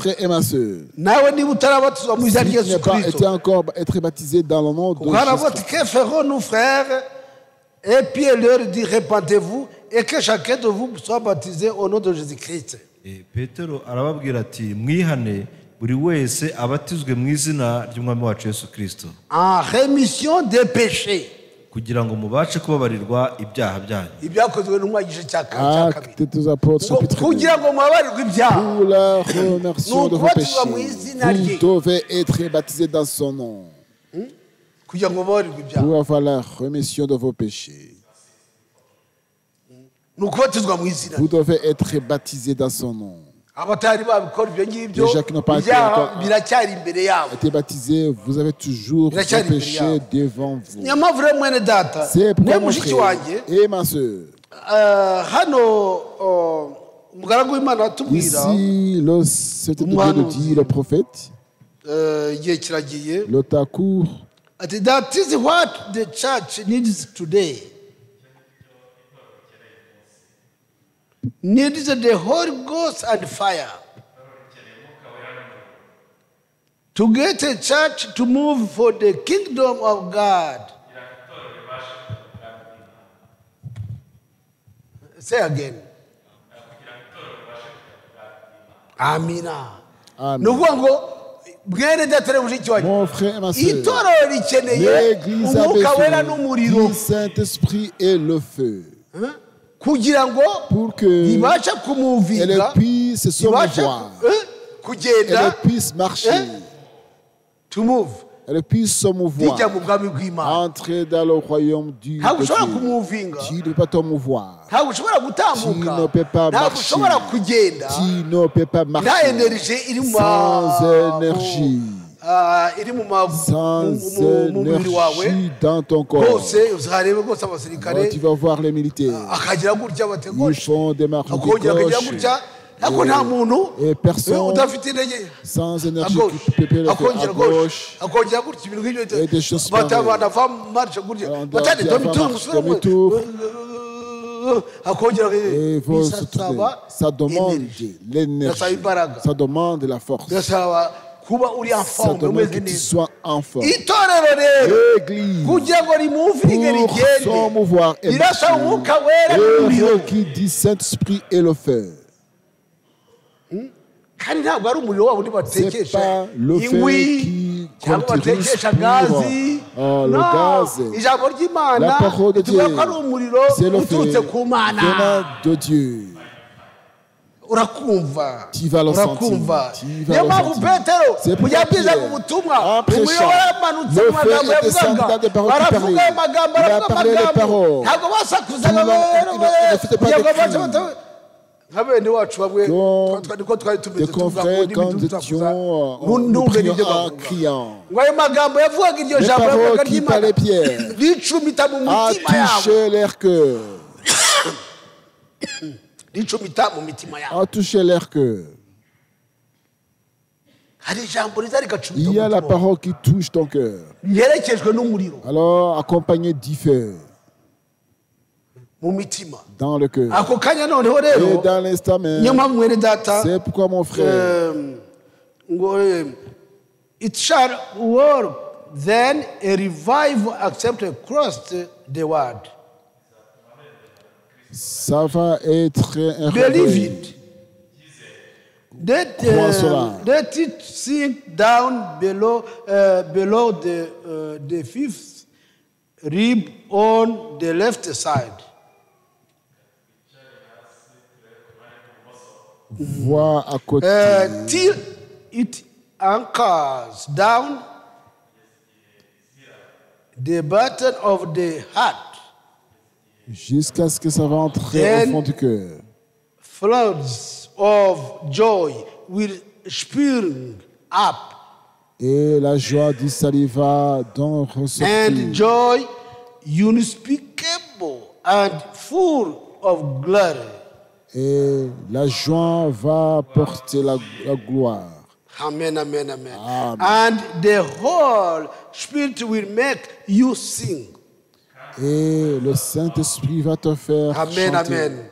nawe niba utarabatizwa mu izina rya Yesu Kristo encore être baptisé dans le nom de Jésus. Que feront nos frères? Et puis leur dit répandez-vous et que chacun de vous soit baptisé au nom de Jésus-Christ. Petero arababwira ati mwihane buri wese abatizwe mu izina ry'umwami wacu Yesu Kristo en rémission des péchés, kugira ngo mubashe kubabarirwa ibyaha byanyu. Ibyakozwe n'umwa igice cya Actes des Apôtres chapitre 2. Kugira ngo mubabarirwe ibyaha, pour la rémission de vos péchés, vous devez être baptisés dans son nom. Kugira ngo mubabarirwe ibyaha, pour avoir la rémission de vos péchés. Vous devez être baptisés dans son nom. Les gens qui n'ont pas été baptisés, vous avez toujours vos péchés devant vous. C'est pourquoi mon frère et ma soeur, ici, c'était Dieu nous dit, le prophète, le temps court. That is what the church needs today. Needs the Holy Ghost and fire to get a church to move for the kingdom of God. Say again. Amina. Mon frère et ma soeur, l'Église a besoin du Saint-Esprit et le feu. Pour qu'elle puisse se mouvoir, elle puisse marcher, elle puisse se mouvoir, entrer dans le royaume du Dieu. Tu ne peux pas te mouvoir, tu ne peux pas marcher, tu ne peux pas marcher sans énergie. Sans énergie dans ton corps. Alors, tu vas voir les militaires. Ils font des marches de gauche et personne sans énergie qui peut le faire à gauche et des choses pareilles. On doit faire demi-tour et vous se tourner. Ça demande l'énergie, ça demande la force. Ça demande que tu sois en forme. L'église, pour son mouvoir et marcher, qui dit Saint-Esprit et le feu. C'est pas le feu qui, comme tu respires, le gaz. La parole de Dieu, c'est le feu venant de Dieu. Tu vas le sentir. C'est pourquoi Pierre, en prêchant, le feu est descendu dans des paroles qui parlaient. Il a parlé des paroles. Ne faites pas des confrères, quand nous étions, nous prions en criant. Les paroles qui parlaient Pierre a touché leur cœur. A touché leur cœur. Il y a la parole qui touche ton cœur. Alors, accompagné du feu. Dans le cœur. Et dans l'instant même, c'est pourquoi mon frère, it shall work then a revival accepted Christ the word. Ça va être un Believe réveil. it. Let it sink down below the fifth rib on the left side. Vois à côté. Till it anchors down the button of the heart. Jusqu'à ce que ça va entrer au fond du cœur. Floods of joy will spring up. Et la joie du salut va donc ressortir. And joy unspeakable and full of glory. Et la joie va porter la gloire. Amen, amen, amen. Amen. And the whole Spirit will make you sing. Et le Saint-Esprit va te faire Amen, chanter. amen.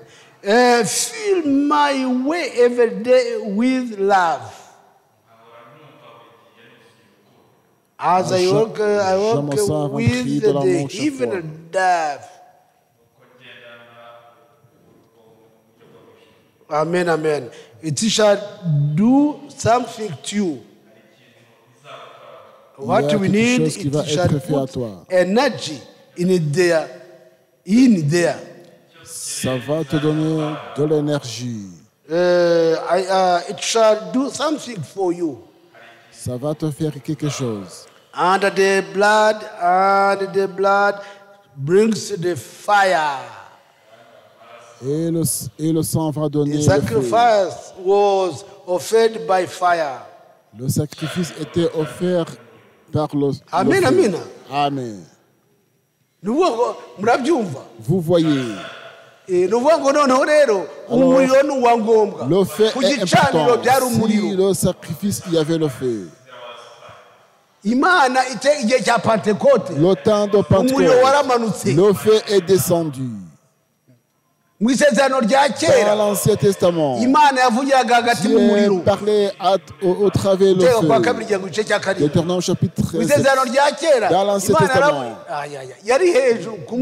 Fill my way every day with love. As I walk with the evening dove. Amen, amen. It shall do something to you. What we need, it shall put energy in there. Ça va te donner de l'énergie. It shall do something for you. Ça va te faire quelque chose. And the blood brings the fire. Et le sang va donner The sacrifice was offered by fire. Le sacrifice était offert par le Amen, feu. amen. Amen. Murabyumva? Vous voyez. Alors, le feu est important. Si le sacrifice, il y avait le feu. Le temps de Pentecôte, le feu est descendu. Dans l'Ancien Testament, Dieu parlait au travers le feu. Deutéronome chapitre 13. Dans l'Ancien Testament,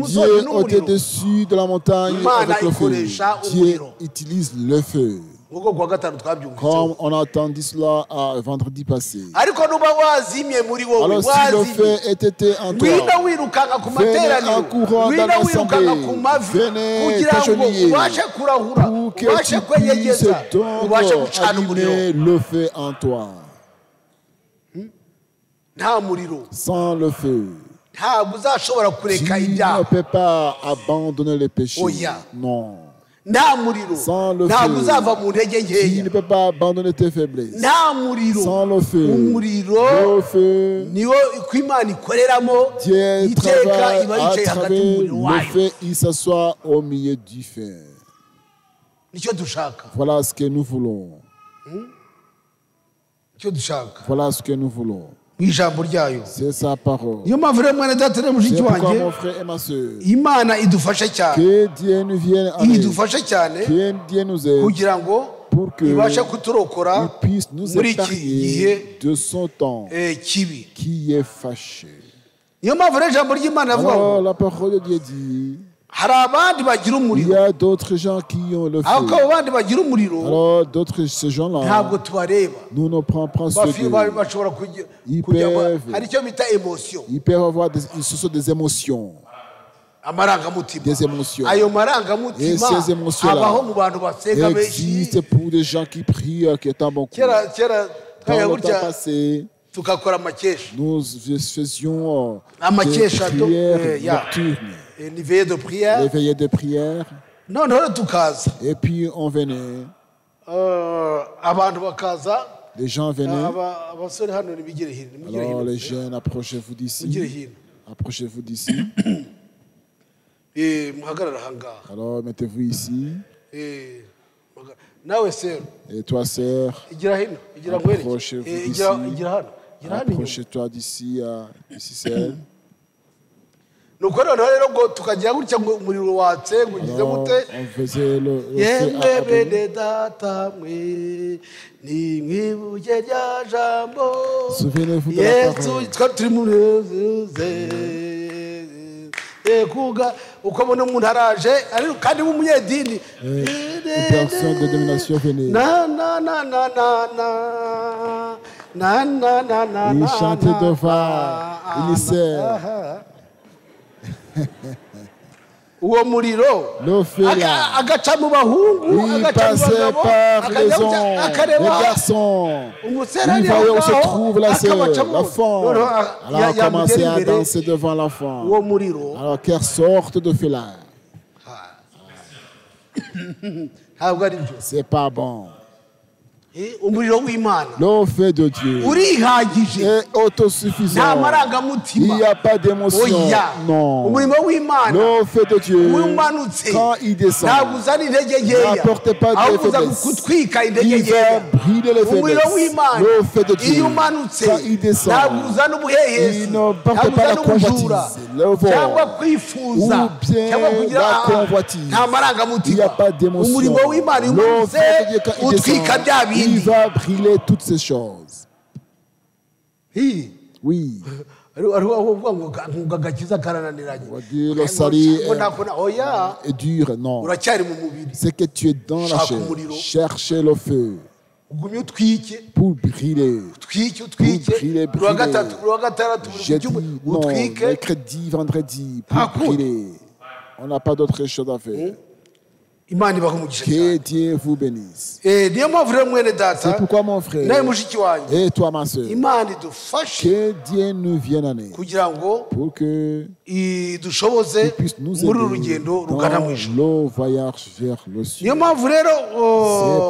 Dieu était dessus de la montagne avec le feu. Dieu utilise le feu. Comme on a entendu cela vendredi passé. Alors si le feu était en toi, venez en courant dans l'assemblée, venez t'agenouiller pour que tu puisses donc allumer le feu en toi. Sans le feu, tu ne peux pas abandonner le péché. Non. Sans le feu, tu ne peux pas abandonner tes faiblesses. Sans le feu, le feu, Dieu travaille à travers le feu, il s'assoit au milieu du feu. Voilà ce que nous voulons. Voilà ce que nous voulons. C'est sa parole. C'est pourquoi mon frère et ma soeur, que Dieu nous vienne en aide, que Dieu nous aide pour qu'il puisse nous épargner de son temps qui est fâché. Alors la parole de Dieu dit, il y a d'autres gens qui ont le feu. Alors d'autres, ces gens-là, nous ne prenons pas ceux d'eux. Ils peuvent avoir des émotions. Des émotions. Et ces émotions-là existent pour des gens qui prient, qui est un bon coup. Dans le temps passé, nous faisions des prières nocturnes. Les veillées de prière. Et puis on venait. Les gens venaient. Alors les jeunes, approchez-vous d'ici. Approchez-vous d'ici. Alors mettez-vous ici. Et toi, sœur, approchez-toi d'ici, ici, celle. On faisait le souvenez-vous de la parole. Une personne de domination venait. Il chantait devant, il sait. Uwo muriro agaca mu bahungu passait par les hommes, les garçons. Il voyait où se trouve la sœur, l'enfant. Alors on commençait à danser devant l'enfant. Alors quelle sorte de feu-là? C'est pas bon. Le feu de Dieu est autosuffisant. Il n'y a pas d'émotion. Non. Le feu de Dieu, quand il descend, n'apporte pas de faiblesse. Il va brûler les faiblesses. Le feu de Dieu, quand il descend, il ne porte pas la convoitise, le vol, ou bien la convoitise. Il n'y a pas d'émotion. Le feu de Dieu, quand il descend, il va brûler toutes ces choses. Oui. On va dire le salut est dur. Non. C'est que tu es dans la chair. Cherchez le feu. Pour brûler. Jeudi, non, mercredi, vendredi, pour brûler. On n'a pas d'autre chose à faire. Que Dieu vous bénisse. C'est pourquoi mon frère et toi ma soeur, que Dieu nous vienne en aide pour que il puisse nous aider dans le voyage vers le ciel. C'est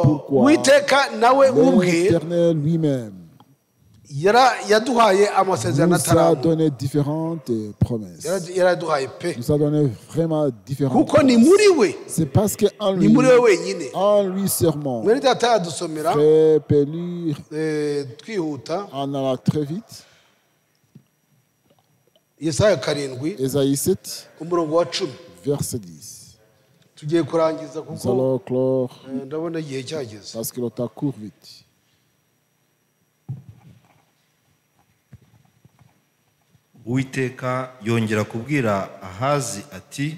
pourquoi l'Éternel lui-même nous a donné différentes promesses. Nous a donné vraiment différentes promesses. C'est parce qu'en lui seulement, frère peut lire en allant très vite. Ésaïe 7, verset 10. Nous allons clore parce que le temps court vite. Uwiteka yongera kubwira Ahazi ati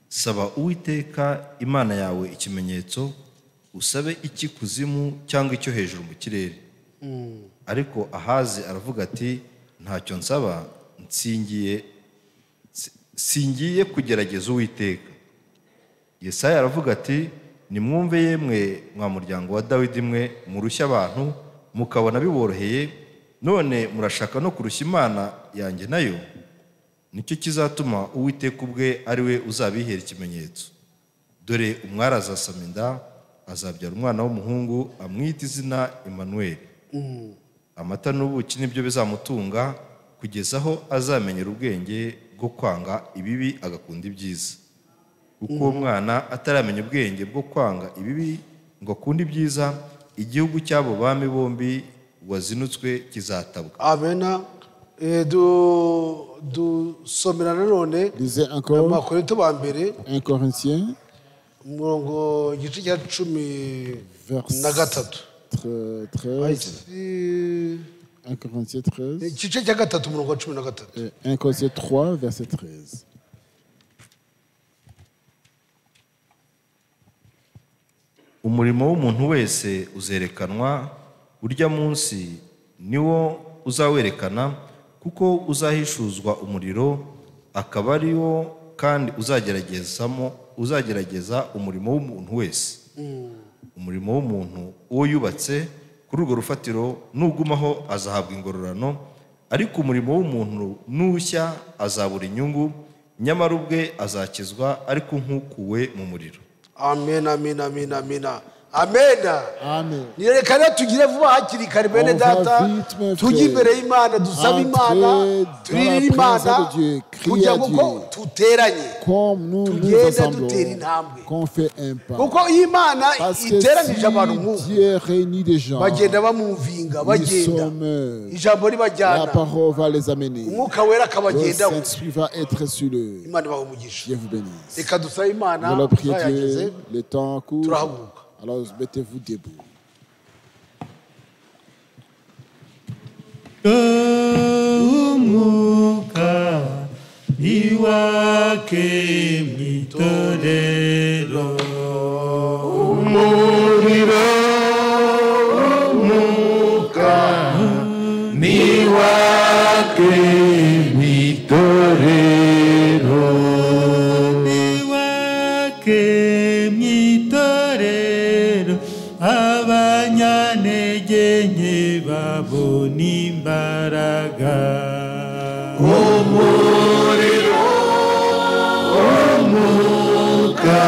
saba Uwiteka Imana yawe ikimenyetso usabe iki kuzimu cyangwa icyo hejuru mu kirere. Ariko Ahazi aravuga ati ntacyo nsaba singiye kugerageza Uwiteka. Yesaya aravuga ati nimwumve yemwe mwa muryango wa Dawidi mwe murushya abantu mukabona biboroheye none murashaka no kurushya Imana yanjye nayo. Nicyo kizatuma Uwiteka ubwe ari we uzabihera ikimenyetso. Dore umwari azasama inda azabyara umwana w'umuhungu amwita izina Emmanuel. Amata n'ubuki nibyo bizamutunga kugeza aho azamenyera ubwenge bwo kwanga ibibi agakunda ibyiza. Kuko uwo mwana ataramenya ubwenge bwo kwanga ibibi ngo akunde ibyiza, igihugu cy'abo bami bombi wazinutswe kizatabwa. Amen. Dusomera nanone Abakorinto ba mbere 1 Corinthiens umurongo igice cya 13 1 Corinthiens 13 igice cya gatatu umurongo wa 13 1 Corinthiens 3 verset 13. Umurimo w'umuntu wese uzerekanwa, urya munsi niwo uzawerekana, kuko uzahishuzwa umuriro, akaba ari wo kandi uzagerageza umurimo w'umuntu wese. Umurimo w'umuntu uwo yubatse kuri urwo rufatiro nugumaho azahabwa ingororano, ariko umurimo w'umuntu nushya azabura inyungu, nyamara ubwe azakizwa ariko nk'ukuwe mu muriro. Amen, amen, amen, amen. Amen. Amen. Nirekana tugire vuba hakiri kare bene data, tujye imbere y'Imana dusaba Imana, turire Imana, prier à Dieu comme nous nous assemblons, qu'on fait un pas. Parce que si Dieu réunit des gens, ils somment, la parole va les amener. Le Saint-Esprit va être sur eux. Dieu vous bénisse. Nous allons prier Dieu, le temps court. Alors mettez-vous debout. Iwake mitorero umuriro muka niwake mitorero niwake mitorero abanyantege nke babona imbaraga umuriro umuka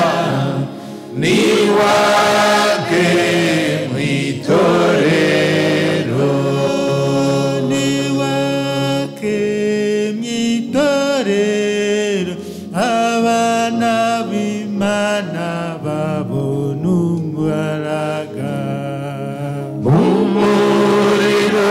niwake mwitorero niwake mwitorero abana b'Imana babona imbaraga umuriro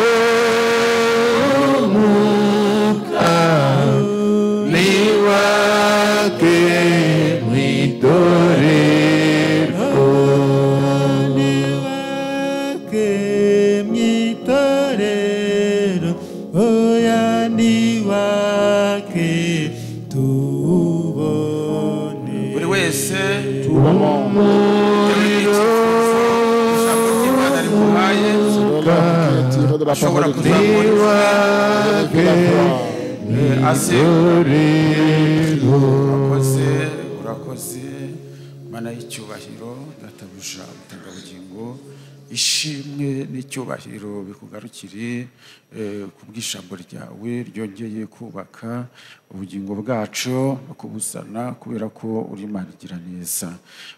ashobora kuzamura urakoze mana y'icyubahiro databuja umutangabugingo ishimwe n'icyubahiro bikugarukire ku bw'ijambo ryawe ryongeye kubaka ubugingo bwacu no kubuzana kubera ko uri Imana igira neza.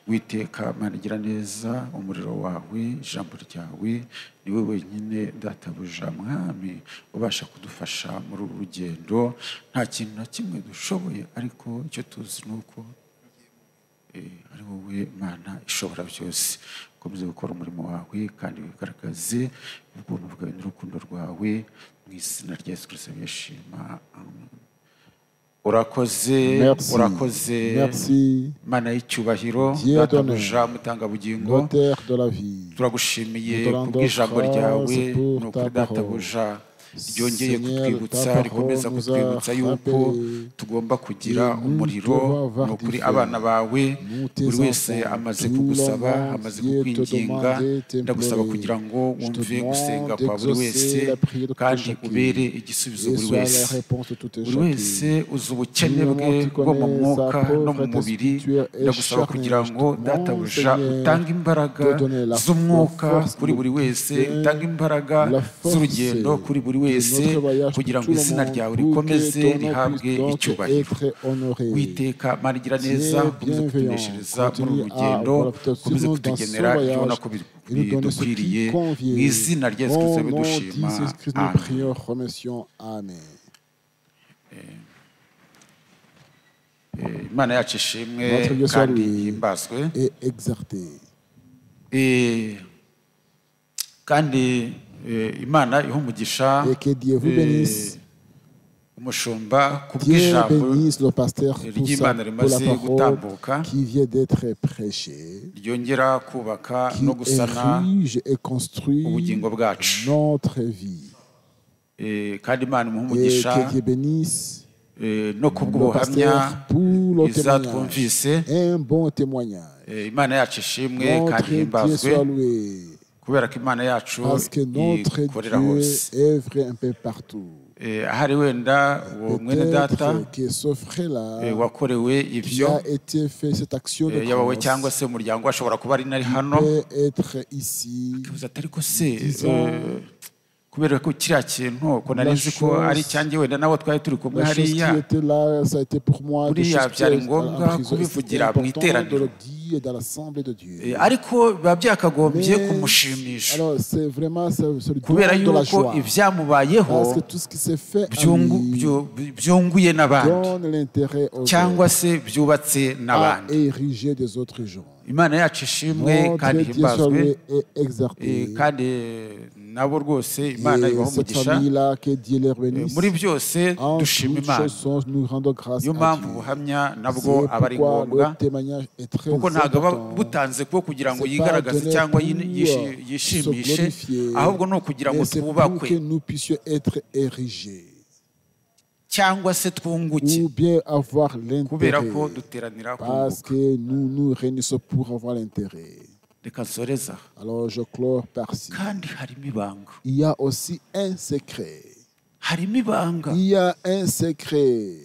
Witeka Imana igira neza, umuriro wawe ijambo ryawe niwe wenyine databuja mwami ubasha kudufasha muri uru rugendo. Nta kintu na kimwe dushoboye, ariko icyo tuzi ni uko ari wowe Mana ishobora byose. Ukomeze gukora umurimo wawe kandi wigaragaze ubuntu bwawe n'urukundo rwawe mu izina rya Yesu Kristo yashima. Urakoze, urakoze Mana y'icyubahiro databuja mutangabugingo, turagushimiye kubw'ijambo ryawe n'ukuri databuja ryongeye kutwibutsa, rikomeza kutwibutsa yuko tugomba kugira umuriro. Ni ukuri abana bawe buri wese amaze kugusaba, amaze kukwinginga, ndagusaba kugira ngo wumve gusenga kwa buri wese kandi ubere igisubizo buri wese. Buri wese uzi ubukene bwe bwo mu mwuka no mu mubiri, ndagusaba kugira ngo databuja utange imbaraga z'umwuka kuri buri wese, utange imbaraga z'urugendo kuri buri wese, kugira ngo izina ryawe rikomeze rihabwe icyubahiro. Witeka Mana igira neza, ukomeze kutuneshereza muri uru rugendo, ukomeze kutugenera ibyo ubona ko bidukwiriye, mu izina rya Yesu Kristo bidushima. Amen. Imana yacu ishimwe kandi yimbazwe kandi Imana iha umugisha umushumba ku bw'ijambo ry'Imana rimaze gutambuka, ryongera kubaka no gusana ubugingo bwacu. Kandi Imana imuha umugisha no kubw'ubuhamya izatwumvise. Imana yacu ishimwe kandi himbazwe, kubera ko Imana yacu ikorera hose. Ahari wenda uwo mwene data wakorewe ibyo yabawe cyangwa se umuryango ashobora kuba ari nari hano, akibuza atari ko se kubera ko kiriya kintu ko nari nzi ko ari icyanjye, wenda nawe twari turi kumwe hariya, buriya byari ngombwa kubivugira mu iteraniro. ici et dans l'assemblée de Dieu. ariko biba byakagombye kumushimisha Alors c'est vraiment celui kubera de la yuko joie. ibyamubayeho Parce que tout ce qui s'est fait à lui byunguye n'abandi donne l'intérêt aux cyangwa se byubatse à n'abandi. ériger des autres gens. Imana yacu ishimwe kandi Notre Dieu soit himbazwe loué et exalté. kandi nabo rwose Imana ibaho Et cette umugisha famille-là, que Dieu les bénisse. muri byose En dushima toutes Imana. choses, nous rendons grâce niyo à mpamvu Dieu. ubuhamya nabwo C'est aba ari pourquoi ngombwa le témoignage est très kuko ntabwo aba important. butanze ko kugira ngo C'est yigaragaze pas cyangwa donné pour yishimishe se glorifier, ahubwo ni ukugira ngo mais c'est pour twubakwe que nous puissions être érigés cyangwa se twunguke ou bien avoir kubera l'intérêt, ko duteranira parce kunguka. que nous nous réunissons pour avoir l'intérêt. reka nsoreza Alors je clore par-ci. kandi harimo ibanga, Il y a aussi un secret. harimo ibanga. Il y a un secret.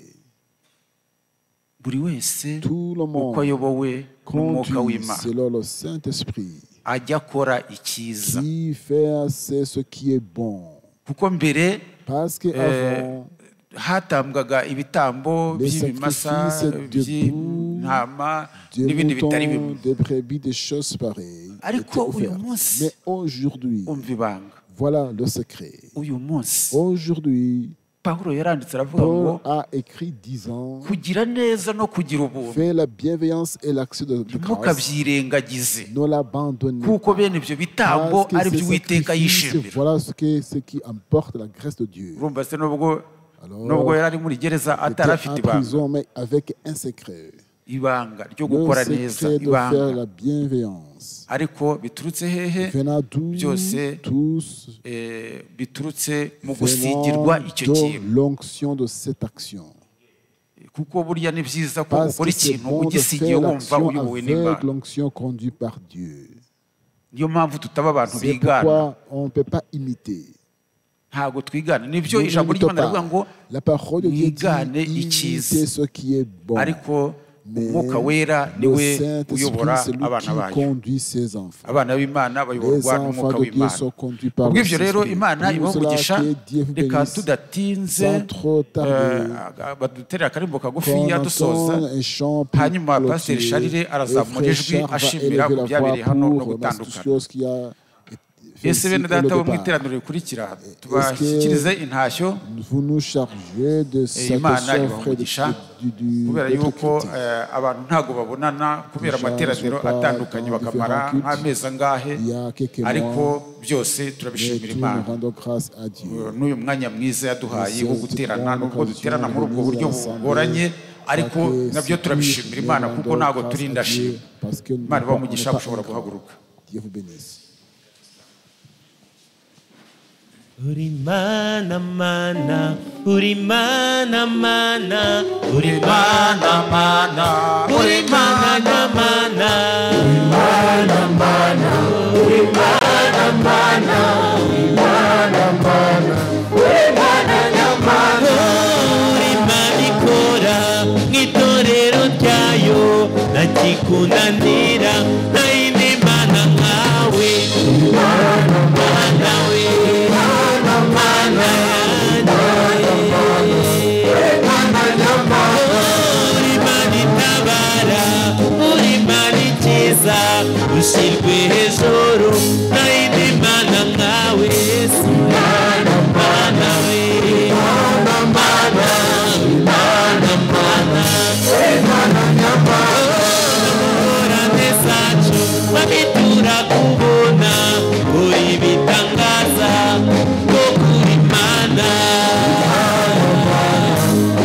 buri wese Tout le uko monde ayobowe n'umwuka conduit w'Imana selon le Saint-Esprit ajya akora icyiza, qui fait ce qui est bon. kuko mbere Parce que avant, hatambwaga ibitambo les by'ibimasa sacrifices de by'intama des n'ibindi bitari moutons, bimwe, des brebis, des choses pareilles étaient ariko uyu offertes. munsi Mais aujourd'hui, umva ibanga. voilà le secret. uyu munsi Aujourd'hui, Pawulo yaranditse aravuga ngo Paul a écrit disant, kugira neza no kugira ubuntu fais la bienveillance et l'action de grâce, ntimukabyirengagize ne l'abandonnez kuko pas. bene ibyo bitambo Parce ari que byo ces Uwiteka sacrifices, yishimira. voilà ce qui emporte la grâce de Dieu. urumva se nubwo Alors, yari ari muri gereza il était atari afite en ibanga, prison, mais avec un secret. ibanga ryo Le gukora neza, secret de faire ibanga la bienveillance. ariko biturutse hehe? Venant d'où byose tous biturutse mu venant gusigirwa icyo kintu, de l'onction de cette action. kuko burya ni byiza ko Parce ukora que c'est ikintu bon de ugisigiye faire wumva l'action uyobowe avec n'Imana. l'onction conduite par Dieu. niyo mpamvu tutaba abantu C'est bigana, pourquoi on ne peut pas imiter. ntabwo twigana. nibyo Nous ijambo n'imitons ry'Imana rivuga pas. ngo La parole de Dieu mwigane dit icyiza, imitez ce qui est bon. ariko Mais umwuka wera le niwe Saint-Esprit, uyobora c'est lui abana qui bayo. conduit ses enfants. abana b'Imana Les bayoborwa enfants n'umwuka de Dieu w'Imana. sont conduits par le kubw'ibyo rero Saint-Esprit. Imana Pour ibaha cela, umugisha, que Dieu vous reka bénisse. tudatinze Sans trop tarder, baduterera akarimbo kagufiya qu'on dusoza, entende un chant pour hanyuma pasiteri clôturer. Sharire arazamura Et ijwi frère Charles va ashimira élever ku la byabereye voix hano no pour remercier toutes gutandukana. choses qui a fait ese ici bene et data le bo mu départ. iteraniro rikurikira tubashyikirize intashyo. Vous nous chargez de cette Imana offre ibaha umugisha, du kubera d'être yuko critique. abantu ntabwo babonana kubera Déjà, amateraniro sont pas atandukanye dans bakamara différents cultes. nk'amezi angahe, Il y a quelques ariko mois, byose mais turabishimira tout Imana nous rendons grâce à Dieu. n'uyu mwanya mwiza yaduhaye wo Cette guterana, grande nubwo duterana muri ubwo occasion buryo de nous bugoranye, ariko rassembler, nabyo turabishimira Imana nous kuko rendons ntabwo grâce turi à indashima. Dieu, parce que nous Imana ibaha on n'est umugisha pas mushobora ingrats. guhaguruka. Dieu vous bénisse. Uri mana mana, uri mana mana, uri mana mana, uri mana mana, uri mana mana, uri mana mana, uri mana mana, uri mana mana, uri manikora ngitorero ryayo nakikunanira naindi mana nkawe, mana mana we. Ushirwe hejuru naindi mana nkawe Yesu, mana mana we, mana mana, mana mana, mana nyamana, ngorane zacu babitura kubona uri bitangaza ko kuri mana,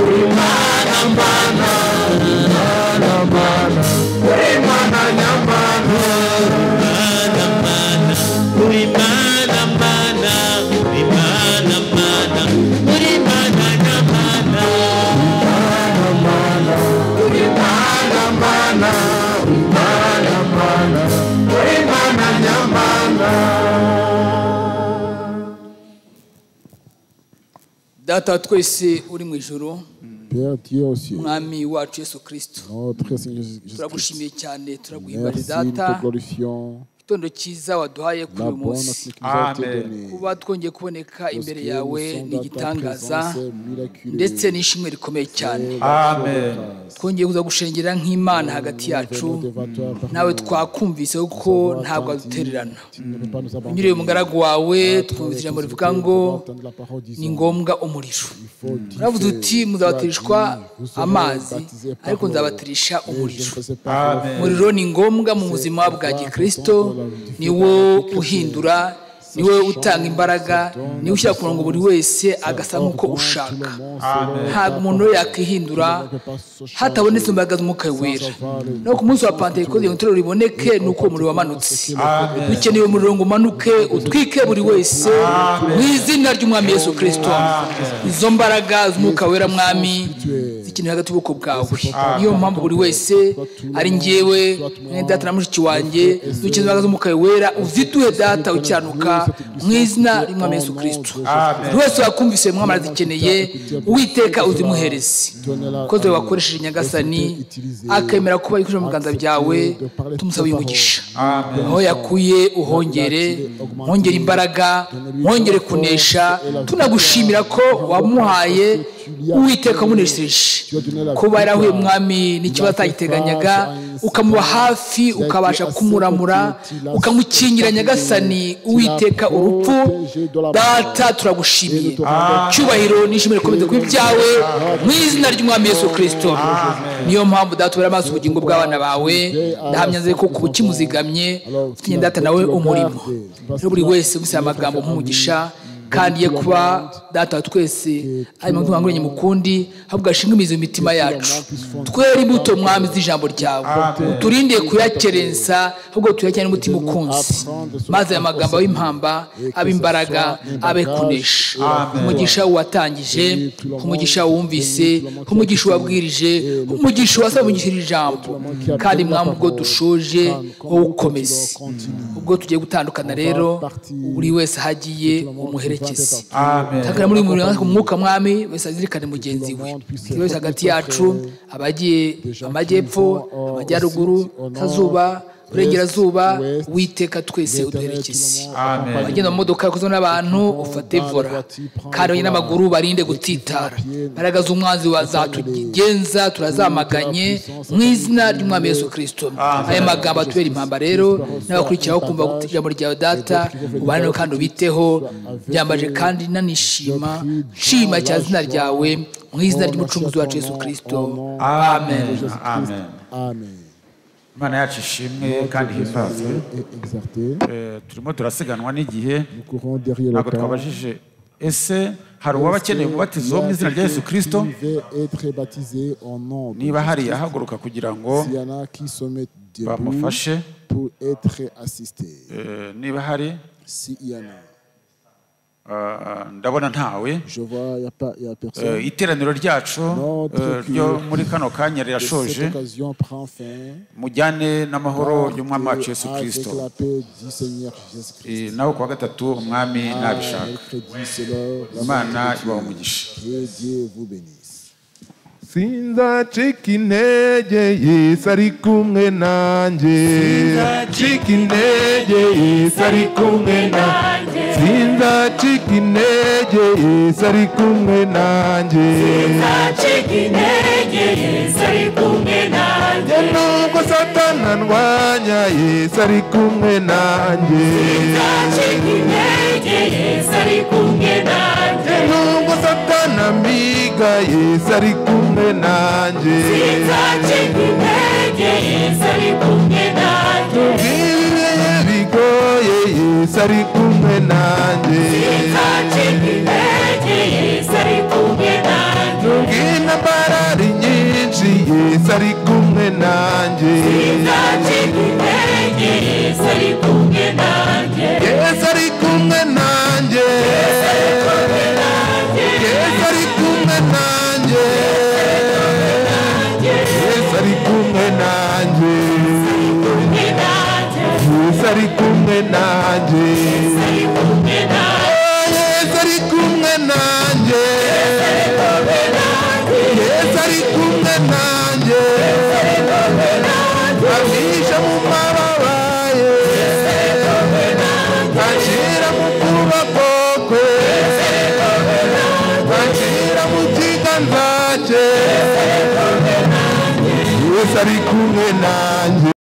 uri mana mana, mana mana, uri mana nyamana, mana mana, uri mana mana, uri mana mana, uri mana nyamana, mana mana, uri mana mana, uri mana mana, uri mana nyamana. Data twese uri mu ijuru, Père Dieu au ciel, mwami wacu Yesu Kristo, notre Seigneur Jésus-Christ, turagushimiye cyane, turaguhimbaje merci, nous te data, glorifions. gitondo cyiza waduhaye kuri uyu munsi. Kuba twongeye kuboneka imbere yawe n'igitangaza ndetse n'ishimwe rikomeye cyane. Twongeye kuza gushengera nk'Imana hagati yacu, nawe twakumvise kuko ntabwo adutererana. Unyuriye umugaragu wawe twumvise ijambo rivuga ngo ni ngombwa umuriro. Uravuze uti muzabatirishwa amazi ariko nzabatirisha umuriro. Umuriro ni ngombwa mu buzima bwa Gikristo, niwo uhindura, niwe utanga imbaraga, niwe ushyira ku murongo buri wese agasa nk'uko ushaka. Ntabwo umuntu yakihindura hatabonetse imbaraga z'Umwuka Wera. No ku munsi wa Pentekoste ngo itorero riboneke nuko umuriro wamanutse. Dukeneye umuriro ngo umanuke utwike buri wese mu izina ry'Umwami Yesu Kristo. Izo mbaraga z'Umwuka Wera Mwami zikeneye hagati y'ubwoko bwawe. Niyo mpamvu buri wese ari njyewe mwene data na mushiki wanjye dukeneye imbaraga z'Umwuka Wera uziduhe data ukiranuka mu izina ry'Umwami Yesu Kristo. Buri wese wakumvise Mwami arazikeneye, Uwiteka uzimuhereze. Koze wakoresheje Nyagasani akemera kuba yikoresha mu biganza byawe, tumusaba umugisha. Aho yakuye uhongere, hongera imbaraga, hongere kunesha. Tunagushimira ko wamuhaye Uwiteka umunesheje, kuba yarahuye Mwami n'ikibazo atagiteganyaga, ukamuba hafi, ukabasha kumuramura, ukamukingira Nyagasani. Uwiteka urupfu data turagushimiye. Cyubahiro n'ishimwe rikomeze kuba ibyawe mu izina ry'Umwami Yesu Kristo. Niyo mpamvu data ubera amaso ubugingo bw'abana bawe, ndahamya nze ko kukimuzigamye ufite data nawe umurimo. Buri wese musaba amagambo nk'umugisha kandi ye kuba data twese arimo twanguranye mukundi, ahubwo ashinga imizi mu mitima yacu. Twere imbuto Mwami z'ijambo ryawe, uturinde kuyakerensa, ahubwo tuyakene n'umutima ukunze, maze aya magambo y'impamba abe imbaraga, abe kunesha. Umugisha watangije, umugisha wumvise, umugisha wabwirije, umugisha wasabungishije ijambo, kandi Mwami ubwo dushoje wowe ukomeze. Ubwo tugiye gutandukana rero, buri wese hagiye umuhere takara muri Mwuka Mwami wese azirikane mugenzi we. Wese hagati yacu abagiye amajyepfo, amajyaruguru, Kazuba, Burengerazuba, Uwiteka twese uduherekeze. Abagenda mu modoka yakozwe n'abantu ufate vora, kandi n'amaguru barinde gutitara. Imbaraga z'umwanzi wazatugenza turazamaganye mu izina ry'Umwami Yesu Kristo. Aya magambo atubera impamba rero, n'abakurikiraho kumva ijambo ryawe data, ubane kandi ubiteho. Byambaje kandi nanishima, shima cya zina ryawe mu izina ry'Umucunguzi wacu Yesu Kristo. Amen. Amen. Imana yacu ishimwe kandi himbazwe. Turimo turasiganwa n'igihe, ntabwo twabajije ese hari uwaba akeneye umubatizo mu izina rya Yesu Kristo. Niba hari ahaguruka kugira ngo bamufashe, niba hari ndabona ntawe. Iteraniro ryacu ryo muri kano kanya rirashoje. Mujyane n'amahoro y'Umwami wacu Yesu Kristo. Naho kuwa gatatu Umwami nabishaka. Imana ibahe umugisha. Sinzacika intege, Yesu ari kumwe nanjye. Sinzacika intege, Yesu ari kumwe nanjye. Sinzacika intege, Yesu ari kumwe nanjye. Sinzacika intege, Yesu ari kumwe nanjye. Nubwo Satani andwanya, Yesu ari kumwe nanjye. Sinzacika intege, Yesu ari kumwe nanjye. Nubwo Satani ampiga, Yesu ari kumwe nanjye. Sinzacika intege, Yesu ari kumwe nanjye. Ibihe bigoye, Yesu ari kumwe nanjye. Sinzacika intege, Yesu ari kumwe nanjye. Intambara ari nyinshi, Yesu ari kumwe nanjye. Sinzacika intege, Yesu ari kumwe nanjye. Yesu ari kumwe nanjye. Yesu ari kumwe nanjye. Yesu ari kumwe nanjye. Yesu ari kumwe nanjye. Yesu ari kumwe nanjye. Yesu ari kumwe nanjye. Amisha mu mababa ye. Yesu ari kumwe nanjye